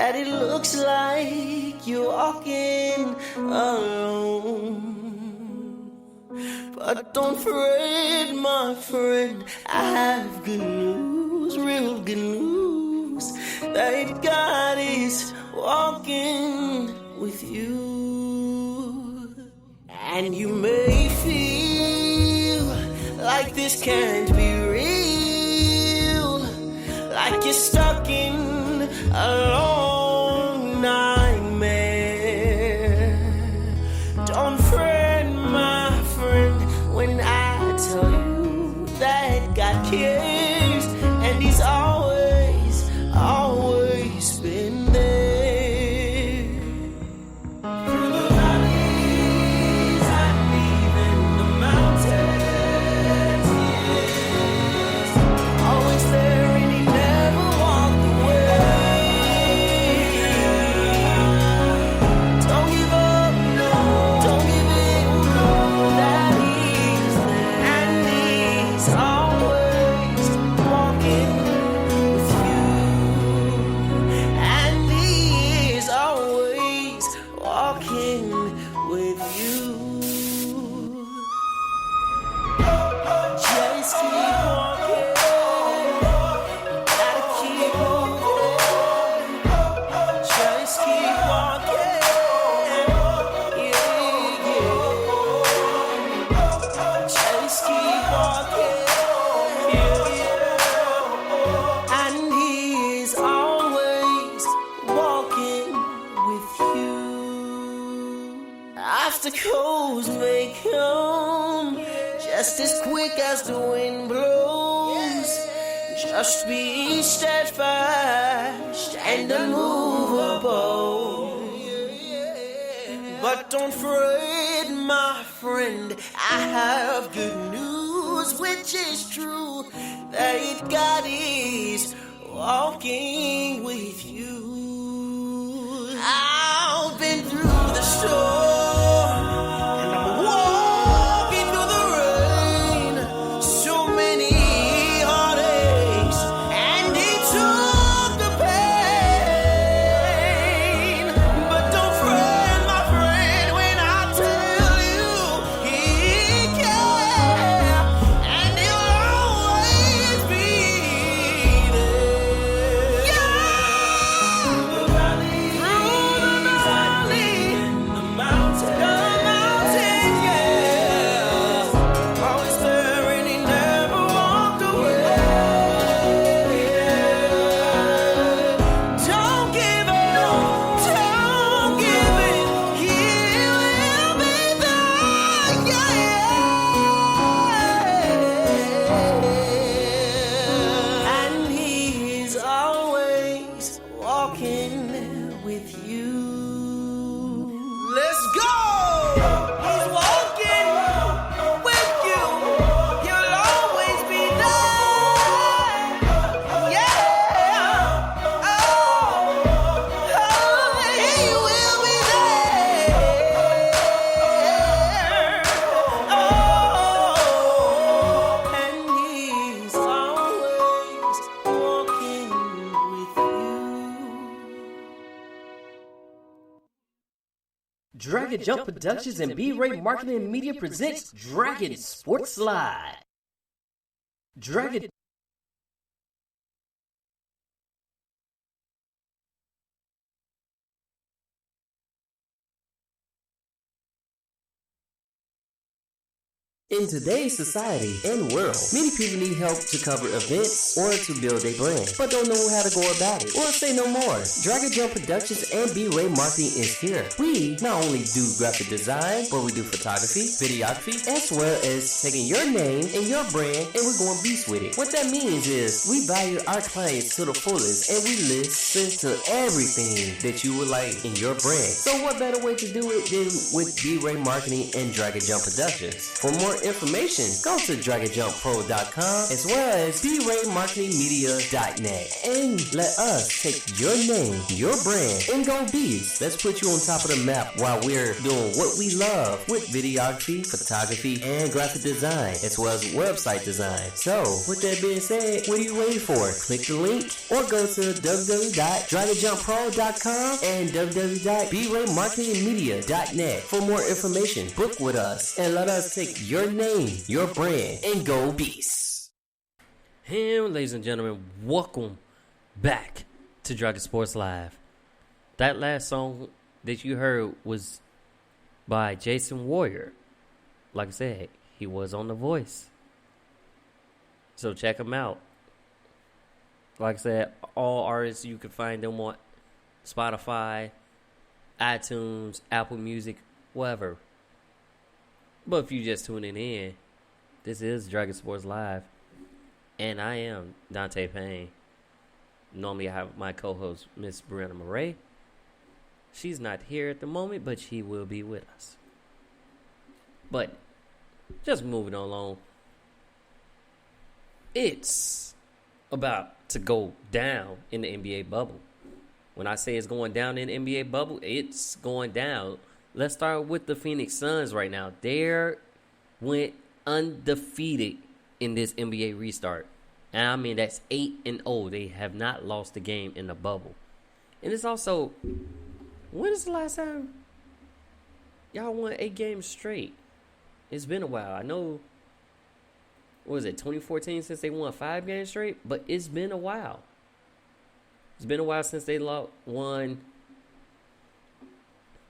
that it looks like you're walking alone. But don't fret, my friend, I have good news, real good news, that God is walking with you. And you may feel like this can't be real, like you're stuck in a long nightmare. Don't fret, my friend, when I tell you that God cares, and He's always, always been there. Through the valleys and even the mountains, yes, always there, and He never walked away. Don't give up, no, don't give in, no, that He's there, and He's always walking with you, and He is always walking with you. Just keep walking, gotta keep moving. Just keep walking, yeah, yeah. Just keep walking, yeah. And He is always walking with you. Obstacles may come just as quick as the wind blows. Just be steadfast and unmovable. But don't fret, my friend, I have good news, which is true, that God is walking with you. I've been through the storm, and I'm walking through the rain. So many heartaches, and He took the pain. But don't fret, my friend, when I tell you He cares, and He'll always be there. Yeah. Through the valley, the mountain, yeah. Always there, and He never walked away. Don't give up, don't give in. He will be there, yeah. And He is always walking with you. Let's go! He's walking with you. He'll always be there. Yeah. Oh, He will be there. Oh, and He's always walking with you. Dragon Jump Productions and B-Ray Marketing and Media presents Dragon Sports Live. Dragon In today's society and world, many people need help to cover events or to build a brand, but don't know how to go about it. Or say no more. Dragon Jump Productions and B-Ray Marketing is here. We not only do graphic design, but we do photography, videography, as well as taking your name and your brand and we're going beast with it. What that means is we value our clients to the fullest and we listen to everything that you would like in your brand. So what better way to do it than with B-Ray Marketing and Dragon Jump Productions? For more information, go to DragonJumpPro.com as well as BRayMarketingMedia.net and let us take your name, your brand, and go beast. Let's put you on top of the map while we're doing what we love with videography, photography, and graphic design, as well as website design. So, with that being said, what are you waiting for? Click the link or go to www.DragonJumpPro.com and www.BRayMarketingMedia.net for more information. Book with us and let us take your name, your brand, and go beast. And ladies and gentlemen, welcome back to Dragon Sports Live. That last song that you heard was by Jason Warrior. Like I said, he was on The Voice. So check him out. Like I said, all artists, you can find them on Spotify, iTunes, Apple Music, whatever. But if you just tuning in, this is Dragon Sports Live. And I am Donte Payne. Normally I have my co-host, Miss Briana Marrae. She's not here at the moment, but she will be with us. But just moving along. It's about to go down in the NBA bubble. When I say it's going down in the NBA bubble, it's going down. Let's start with the Phoenix Suns right now. They went undefeated in this NBA restart. And I mean, that's 8-0. They have not lost a game in the bubble. And it's also, when is the last time y'all won 8 games straight? It's been a while. I know, what was it, 2014 since they won 5 games straight? But it's been a while. It's been a while since they won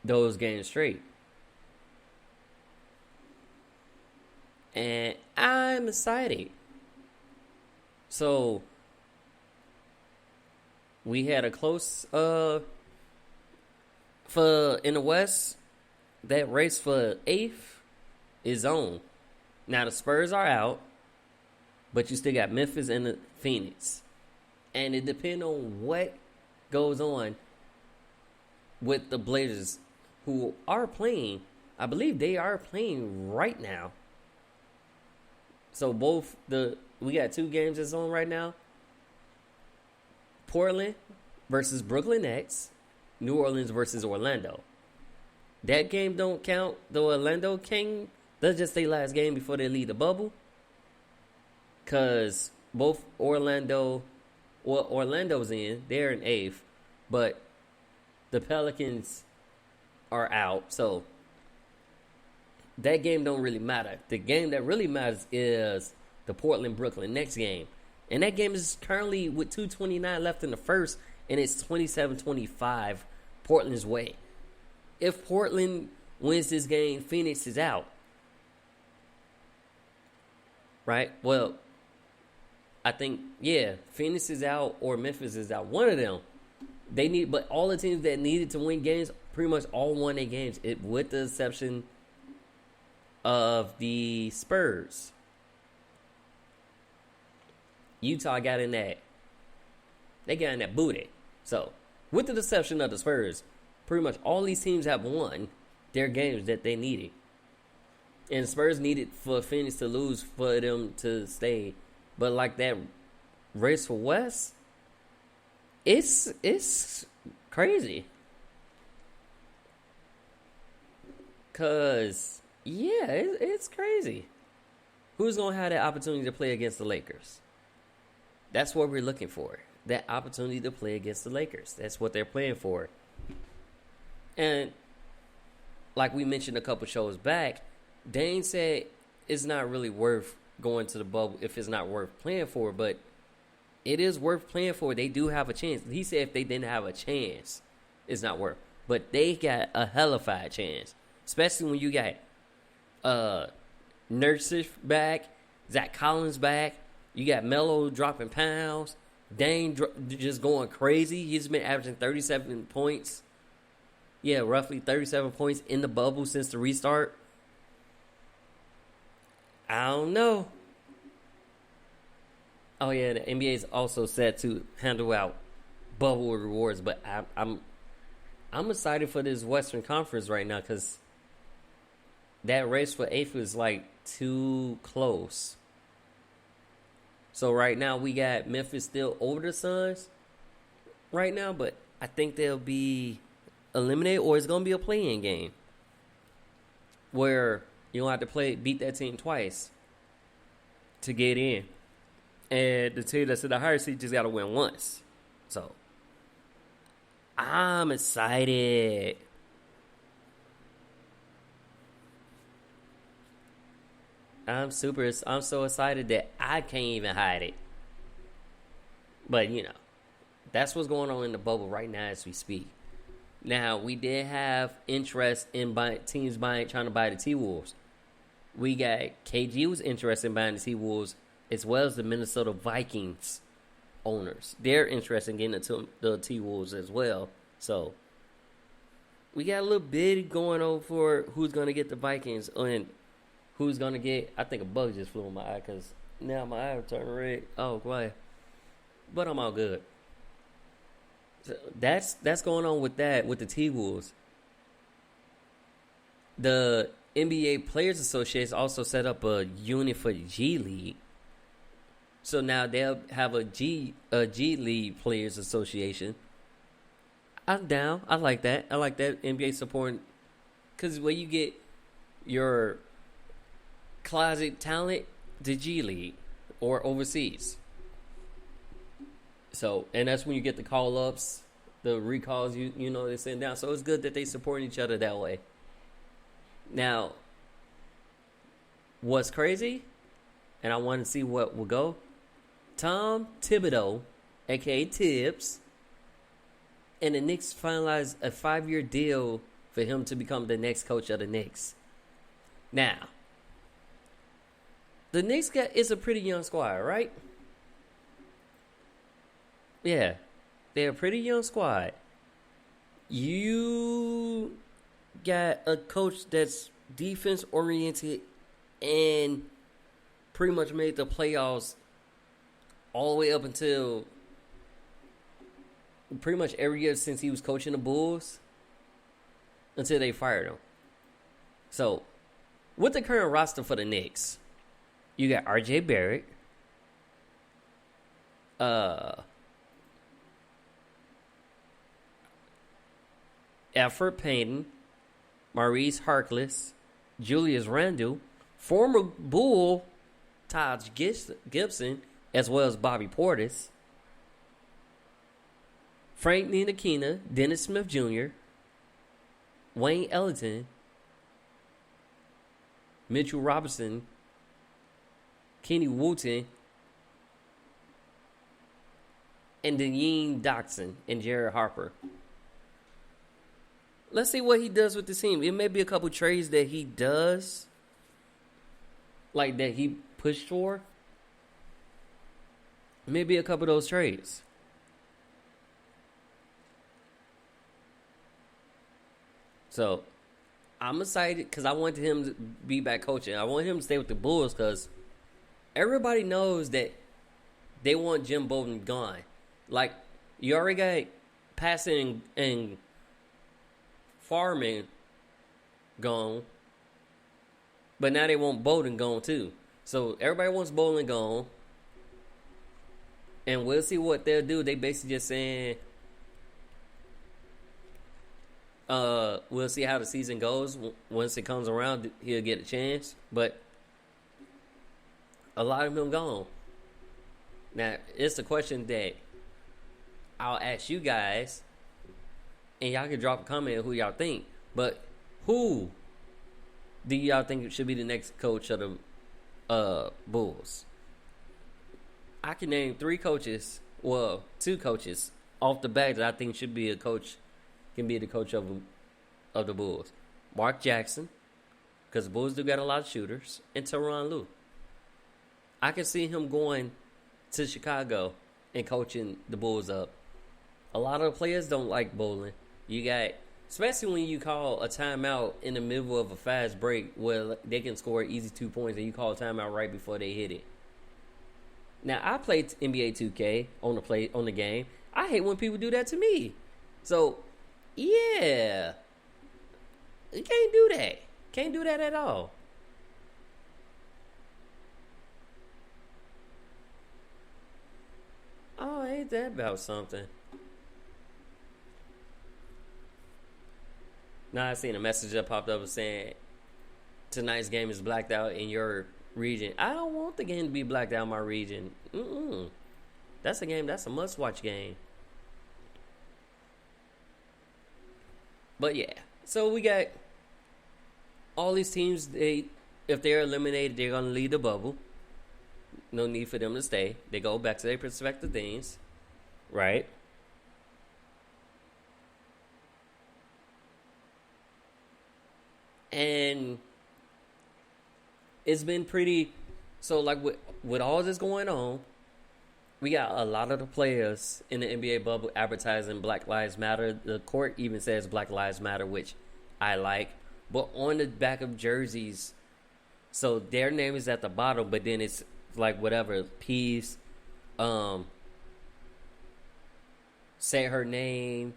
those games straight. And I'm excited. So, we had a close, in the West, that race for 8th is on. Now, the Spurs are out, but you still got Memphis and the Phoenix. And it depends on what goes on with the Blazers, who are playing. I believe they are playing right now. So we got 2 games that's on right now. Portland versus Brooklyn Nets. New Orleans versus Orlando. That game don't count. The Orlando game, that's just their last game before they leave the bubble. Because both Orlando's in. They're in 8th. But the Pelicans are out. So that game don't really matter. The game that really matters is the Portland-Brooklyn Nets game. And that game is currently with 2:29 left in the first, and it's 27-25 Portland's way. If Portland wins this game, Phoenix is out. Right? Well, I think, Phoenix is out or Memphis is out. One of them. But all the teams that needed to win games pretty much all won their games, with the exception of the Spurs. Utah got in that. They got in that booty. So, with the exception of the Spurs, pretty much all these teams have won their games that they needed. And the Spurs needed for Phoenix to lose for them to stay. But like that race for West, it's crazy. Cause it's crazy. Who's gonna have that opportunity to play against the Lakers? That's what we're looking for. That opportunity to play against the Lakers. That's what they're playing for. And like we mentioned a couple shows back, Dane said it's not really worth going to the bubble if it's not worth playing for, but it is worth playing for. They do have a chance. He said if they didn't have a chance, it's not worth. But they got a hellified chance. Especially when you got Nurkic back, Zach Collins back. You got Melo dropping pounds. Dane just going crazy. He's been averaging 37 points. Yeah, roughly 37 points in the bubble since the restart. I don't know. Oh yeah, the NBA is also set to handle out bubble rewards, but I'm excited for this Western Conference right now because that race for 8th was like too close. So right now we got Memphis still over the Suns right now, but I think they'll be eliminated, or it's gonna be a play-in game where you don't have to beat that team twice to get in, and the team that's in the higher seat just got to win once. So I'm excited. I'm so excited that I can't even hide it. But, that's what's going on in the bubble right now as we speak. Now, we did have interest in teams trying to buy the T-Wolves. We got KG was interested in buying the T-Wolves, as well as the Minnesota Vikings owners. They're interested in getting the T-Wolves as well. So, we got a little bid going on for who's going to get the Vikings and who's going to get... I think a bug just flew in my eye because now my eye turned red. Oh, boy. But I'm all good. So that's going on with the T-Wolves. The NBA Players Association also set up a unit for the G League. So now they'll have a G League Players Association. I'm down. I like that. I like that NBA supporting, because when you get your closet talent, the G League or overseas. So, and that's when you get the call-ups, the recalls, they send down. So it's good that they support each other that way. Now, what's crazy, and I want to see what will go, Tom Thibodeau, a.k.a. Tibbs, and the Knicks finalized a 5-year deal for him to become the next coach of the Knicks. Now, the Knicks is a pretty young squad, right? Yeah, they're a pretty young squad. You got a coach that's defense-oriented and pretty much made the playoffs all the way up until pretty much every year since he was coaching the Bulls until they fired him. So, with the current roster for the Knicks, you got R.J. Barrett, Elfrid Payton, Maurice Harkless, Julius Randle, former Bull Taj Gibson, as well as Bobby Portis, Frank Ntilikina, Dennis Smith Jr., Wayne Ellington, Mitchell Robinson, Kenny Wooten, and Dean Dotson and Jared Harper. Let's see what he does with the team. It may be a couple trades that he does, like that he pushed for. Maybe a couple of those trades. So, I'm excited because I wanted him to be back coaching. I want him to stay with the Bulls because everybody knows that they want Jim Bolden gone. Like, you already got passing and farming gone, but now they want Bolden gone too. So everybody wants Bolden gone, and we'll see what they'll do. They basically just saying, we'll see how the season goes. Once it comes around, he'll get a chance, but a lot of them gone. Now, it's the question that I'll ask you guys, and y'all can drop a comment on who y'all think. But who do y'all think should be the next coach of the Bulls? I can name 3 coaches, well, 2 coaches off the bat that I think should be a coach, can be the coach of the Bulls. Mark Jackson, because the Bulls do got a lot of shooters, and Tyronn Lue. I can see him going to Chicago and coaching the Bulls up. A lot of the players don't like bowling. You got, especially when you call a timeout in the middle of a fast break where they can score easy 2 points and you call a timeout right before they hit it. Now, I played NBA 2K on the game. I hate when people do that to me. So, yeah, you can't do that. Can't do that at all. Oh, ain't that about something? Now I seen a message that popped up saying tonight's game is blacked out in your region. I don't want the game to be blacked out in my region. That's a game. That's a must-watch game. But yeah, so we got all these teams. If they're eliminated, they're gonna leave the bubble. No need for them to stay. They go back to their respective things, right? And it's been pretty. So, like with all this going on, we got a lot of the players in the NBA bubble advertising Black Lives Matter. The court even says Black Lives Matter, which I like. But on the back of jerseys, so their name is at the bottom, but then it's like whatever, peace, say her name,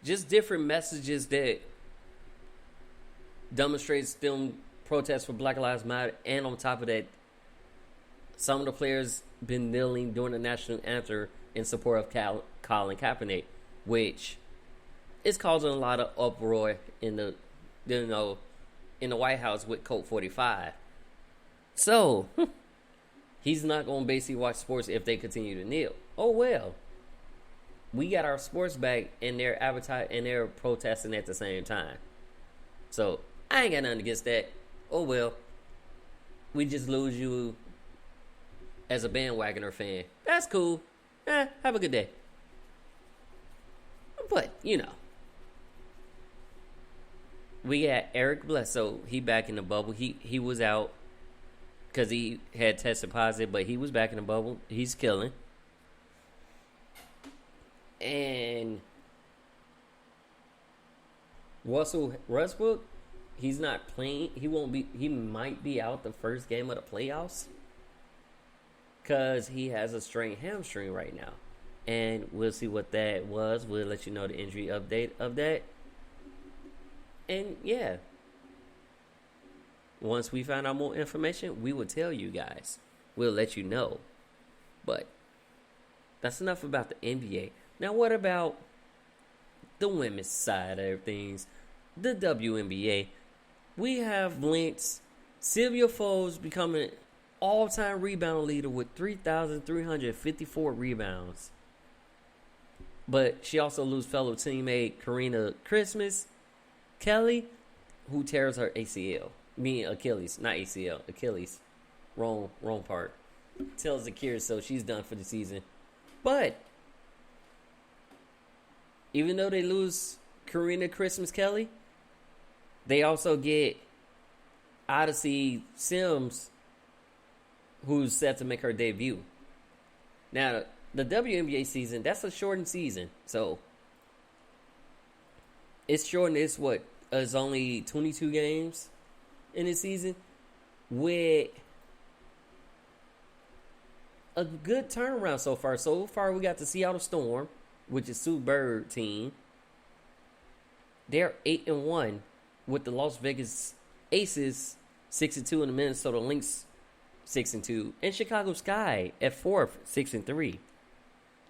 just different messages that demonstrates them protests for Black Lives Matter. And on top of that, some of the players been kneeling during the national anthem in support of Colin Kaepernick, which is causing a lot of uproar in the in the White House with Code 45. So he's not going to basically watch sports if they continue to kneel. Oh well, we got our sports back, and they're advertising and they're protesting at the same time. So I ain't got nothing against that. Oh well, we just lose you as a bandwagoner fan. That's cool. Have a good day. But we got Eric Bledsoe. He back in the bubble. He was out because he had tested positive, but he was back in the bubble. He's killing. And Russell Westbrook, he's not playing. He might be out the first game of the playoffs because he has a strained hamstring right now. And we'll see what that was. We'll let you know the injury update of that. And yeah, once we find out more information, we will tell you guys. We'll let you know. But that's enough about the NBA. Now, what about the women's side of things? The WNBA. We have links. Sylvia Foles becoming all-time rebound leader with 3,354 rebounds. But she also loses fellow teammate Karina Christmas Kelly, who tears her ACL. Achilles, not ACL. Achilles. Wrong part. Tells Akira, so she's done for the season. But even though they lose Karina Christmas Kelly, they also get Odyssey Sims, who's set to make her debut. Now, the WNBA season, that's a shortened season. So it's shortened. It's only 22 games in this season with a good turnaround so far. So far, we got the Seattle Storm, which is Sue Bird team. They're 8-1 with the Las Vegas Aces 6-2 and the Minnesota Lynx 6-2, and Chicago Sky at 4th 6-3.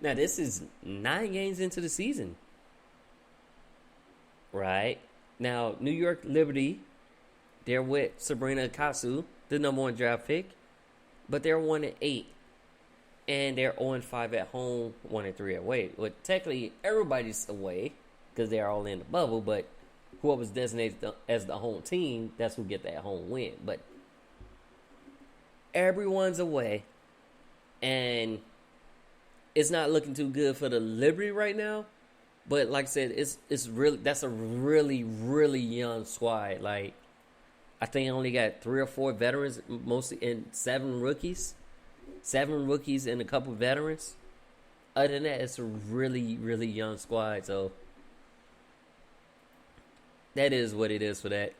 Now this is 9 games into the season, right? Now New York Liberty, they're with Sabrina Akasu, the number 1 draft pick, but they're 1-8, and they're 0-5 at home, 1-3 away. Well, technically everybody's away because they're all in the bubble, but whoever's designated as the home team, that's who get that home win. But everyone's away, and it's not looking too good for the Liberty right now. But like I said, it's really, that's a really, really young squad. Like, I think I only got 3 or 4 veterans, mostly, and 7 rookies. 7 rookies and a couple veterans. Other than that, it's a really, really young squad. So that is what it is for that.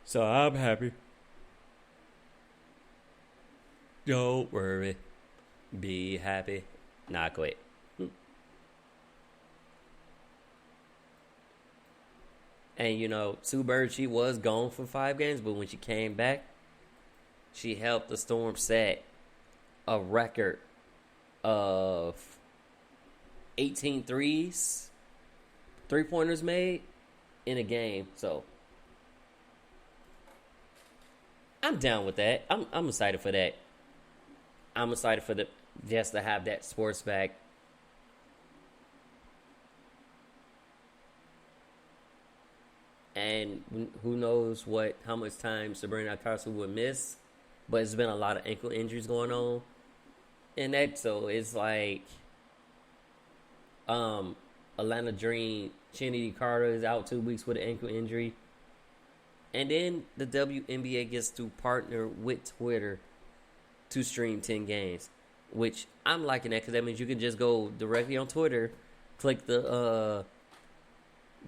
So I'm happy. Don't worry. Be happy. Not quit. And, you know, Sue Bird, she was gone for 5 games, but when she came back, she helped the Storm set a record of 18 threes, 3-pointers made in a game. So, I'm down with that. I'm excited for that. I'm excited for just to have that sports back. And who knows how much time Sabrina Carson would miss. But it's been a lot of ankle injuries going on. And that, so it's like Atlanta Dream, Trinity Carter is out 2 weeks with an ankle injury. And then the WNBA gets to partner with Twitter to stream 10 games. Which I'm liking that because that means you can just go directly on Twitter, click the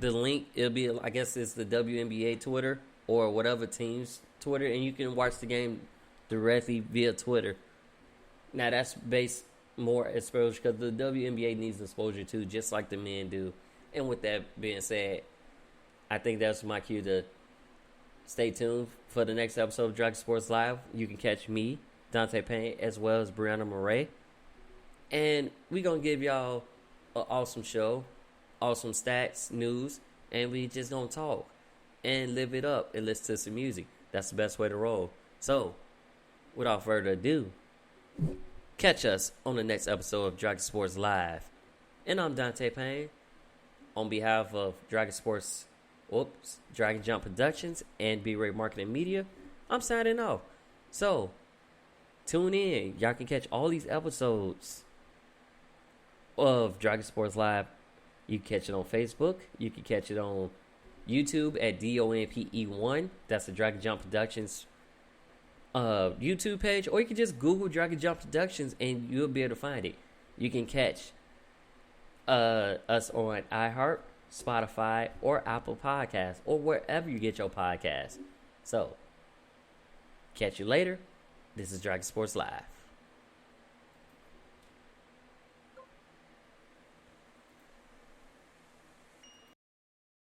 link. It'll be, I guess it's the WNBA Twitter or whatever team's Twitter, and you can watch the game directly via Twitter. Now that's based more exposure because the WNBA needs exposure too, just like the men do. And with that being said, I think that's my cue to stay tuned for the next episode of Dragon Sports Live. You can catch me, Donte Payne, as well as Briana Marrae. And we're going to give y'all an awesome show, awesome stats, news, and we just going to talk and live it up and listen to some music. That's the best way to roll. So, without further ado, catch us on the next episode of Dragon Sports Live. And I'm Donte Payne. On behalf of Dragon Jump Productions and B-Ray Marketing Media, I'm signing off. So, tune in. Y'all can catch all these episodes of Dragon Sports Live. You can catch it on Facebook. You can catch it on YouTube at DONPE1. That's the Dragon Jump Productions YouTube page. Or you can just Google Dragon Jump Productions and you'll be able to find it. You can catch us on iHeart, Spotify, or Apple Podcasts, or wherever you get your podcasts. So, catch you later. This is Dragon Sports Live.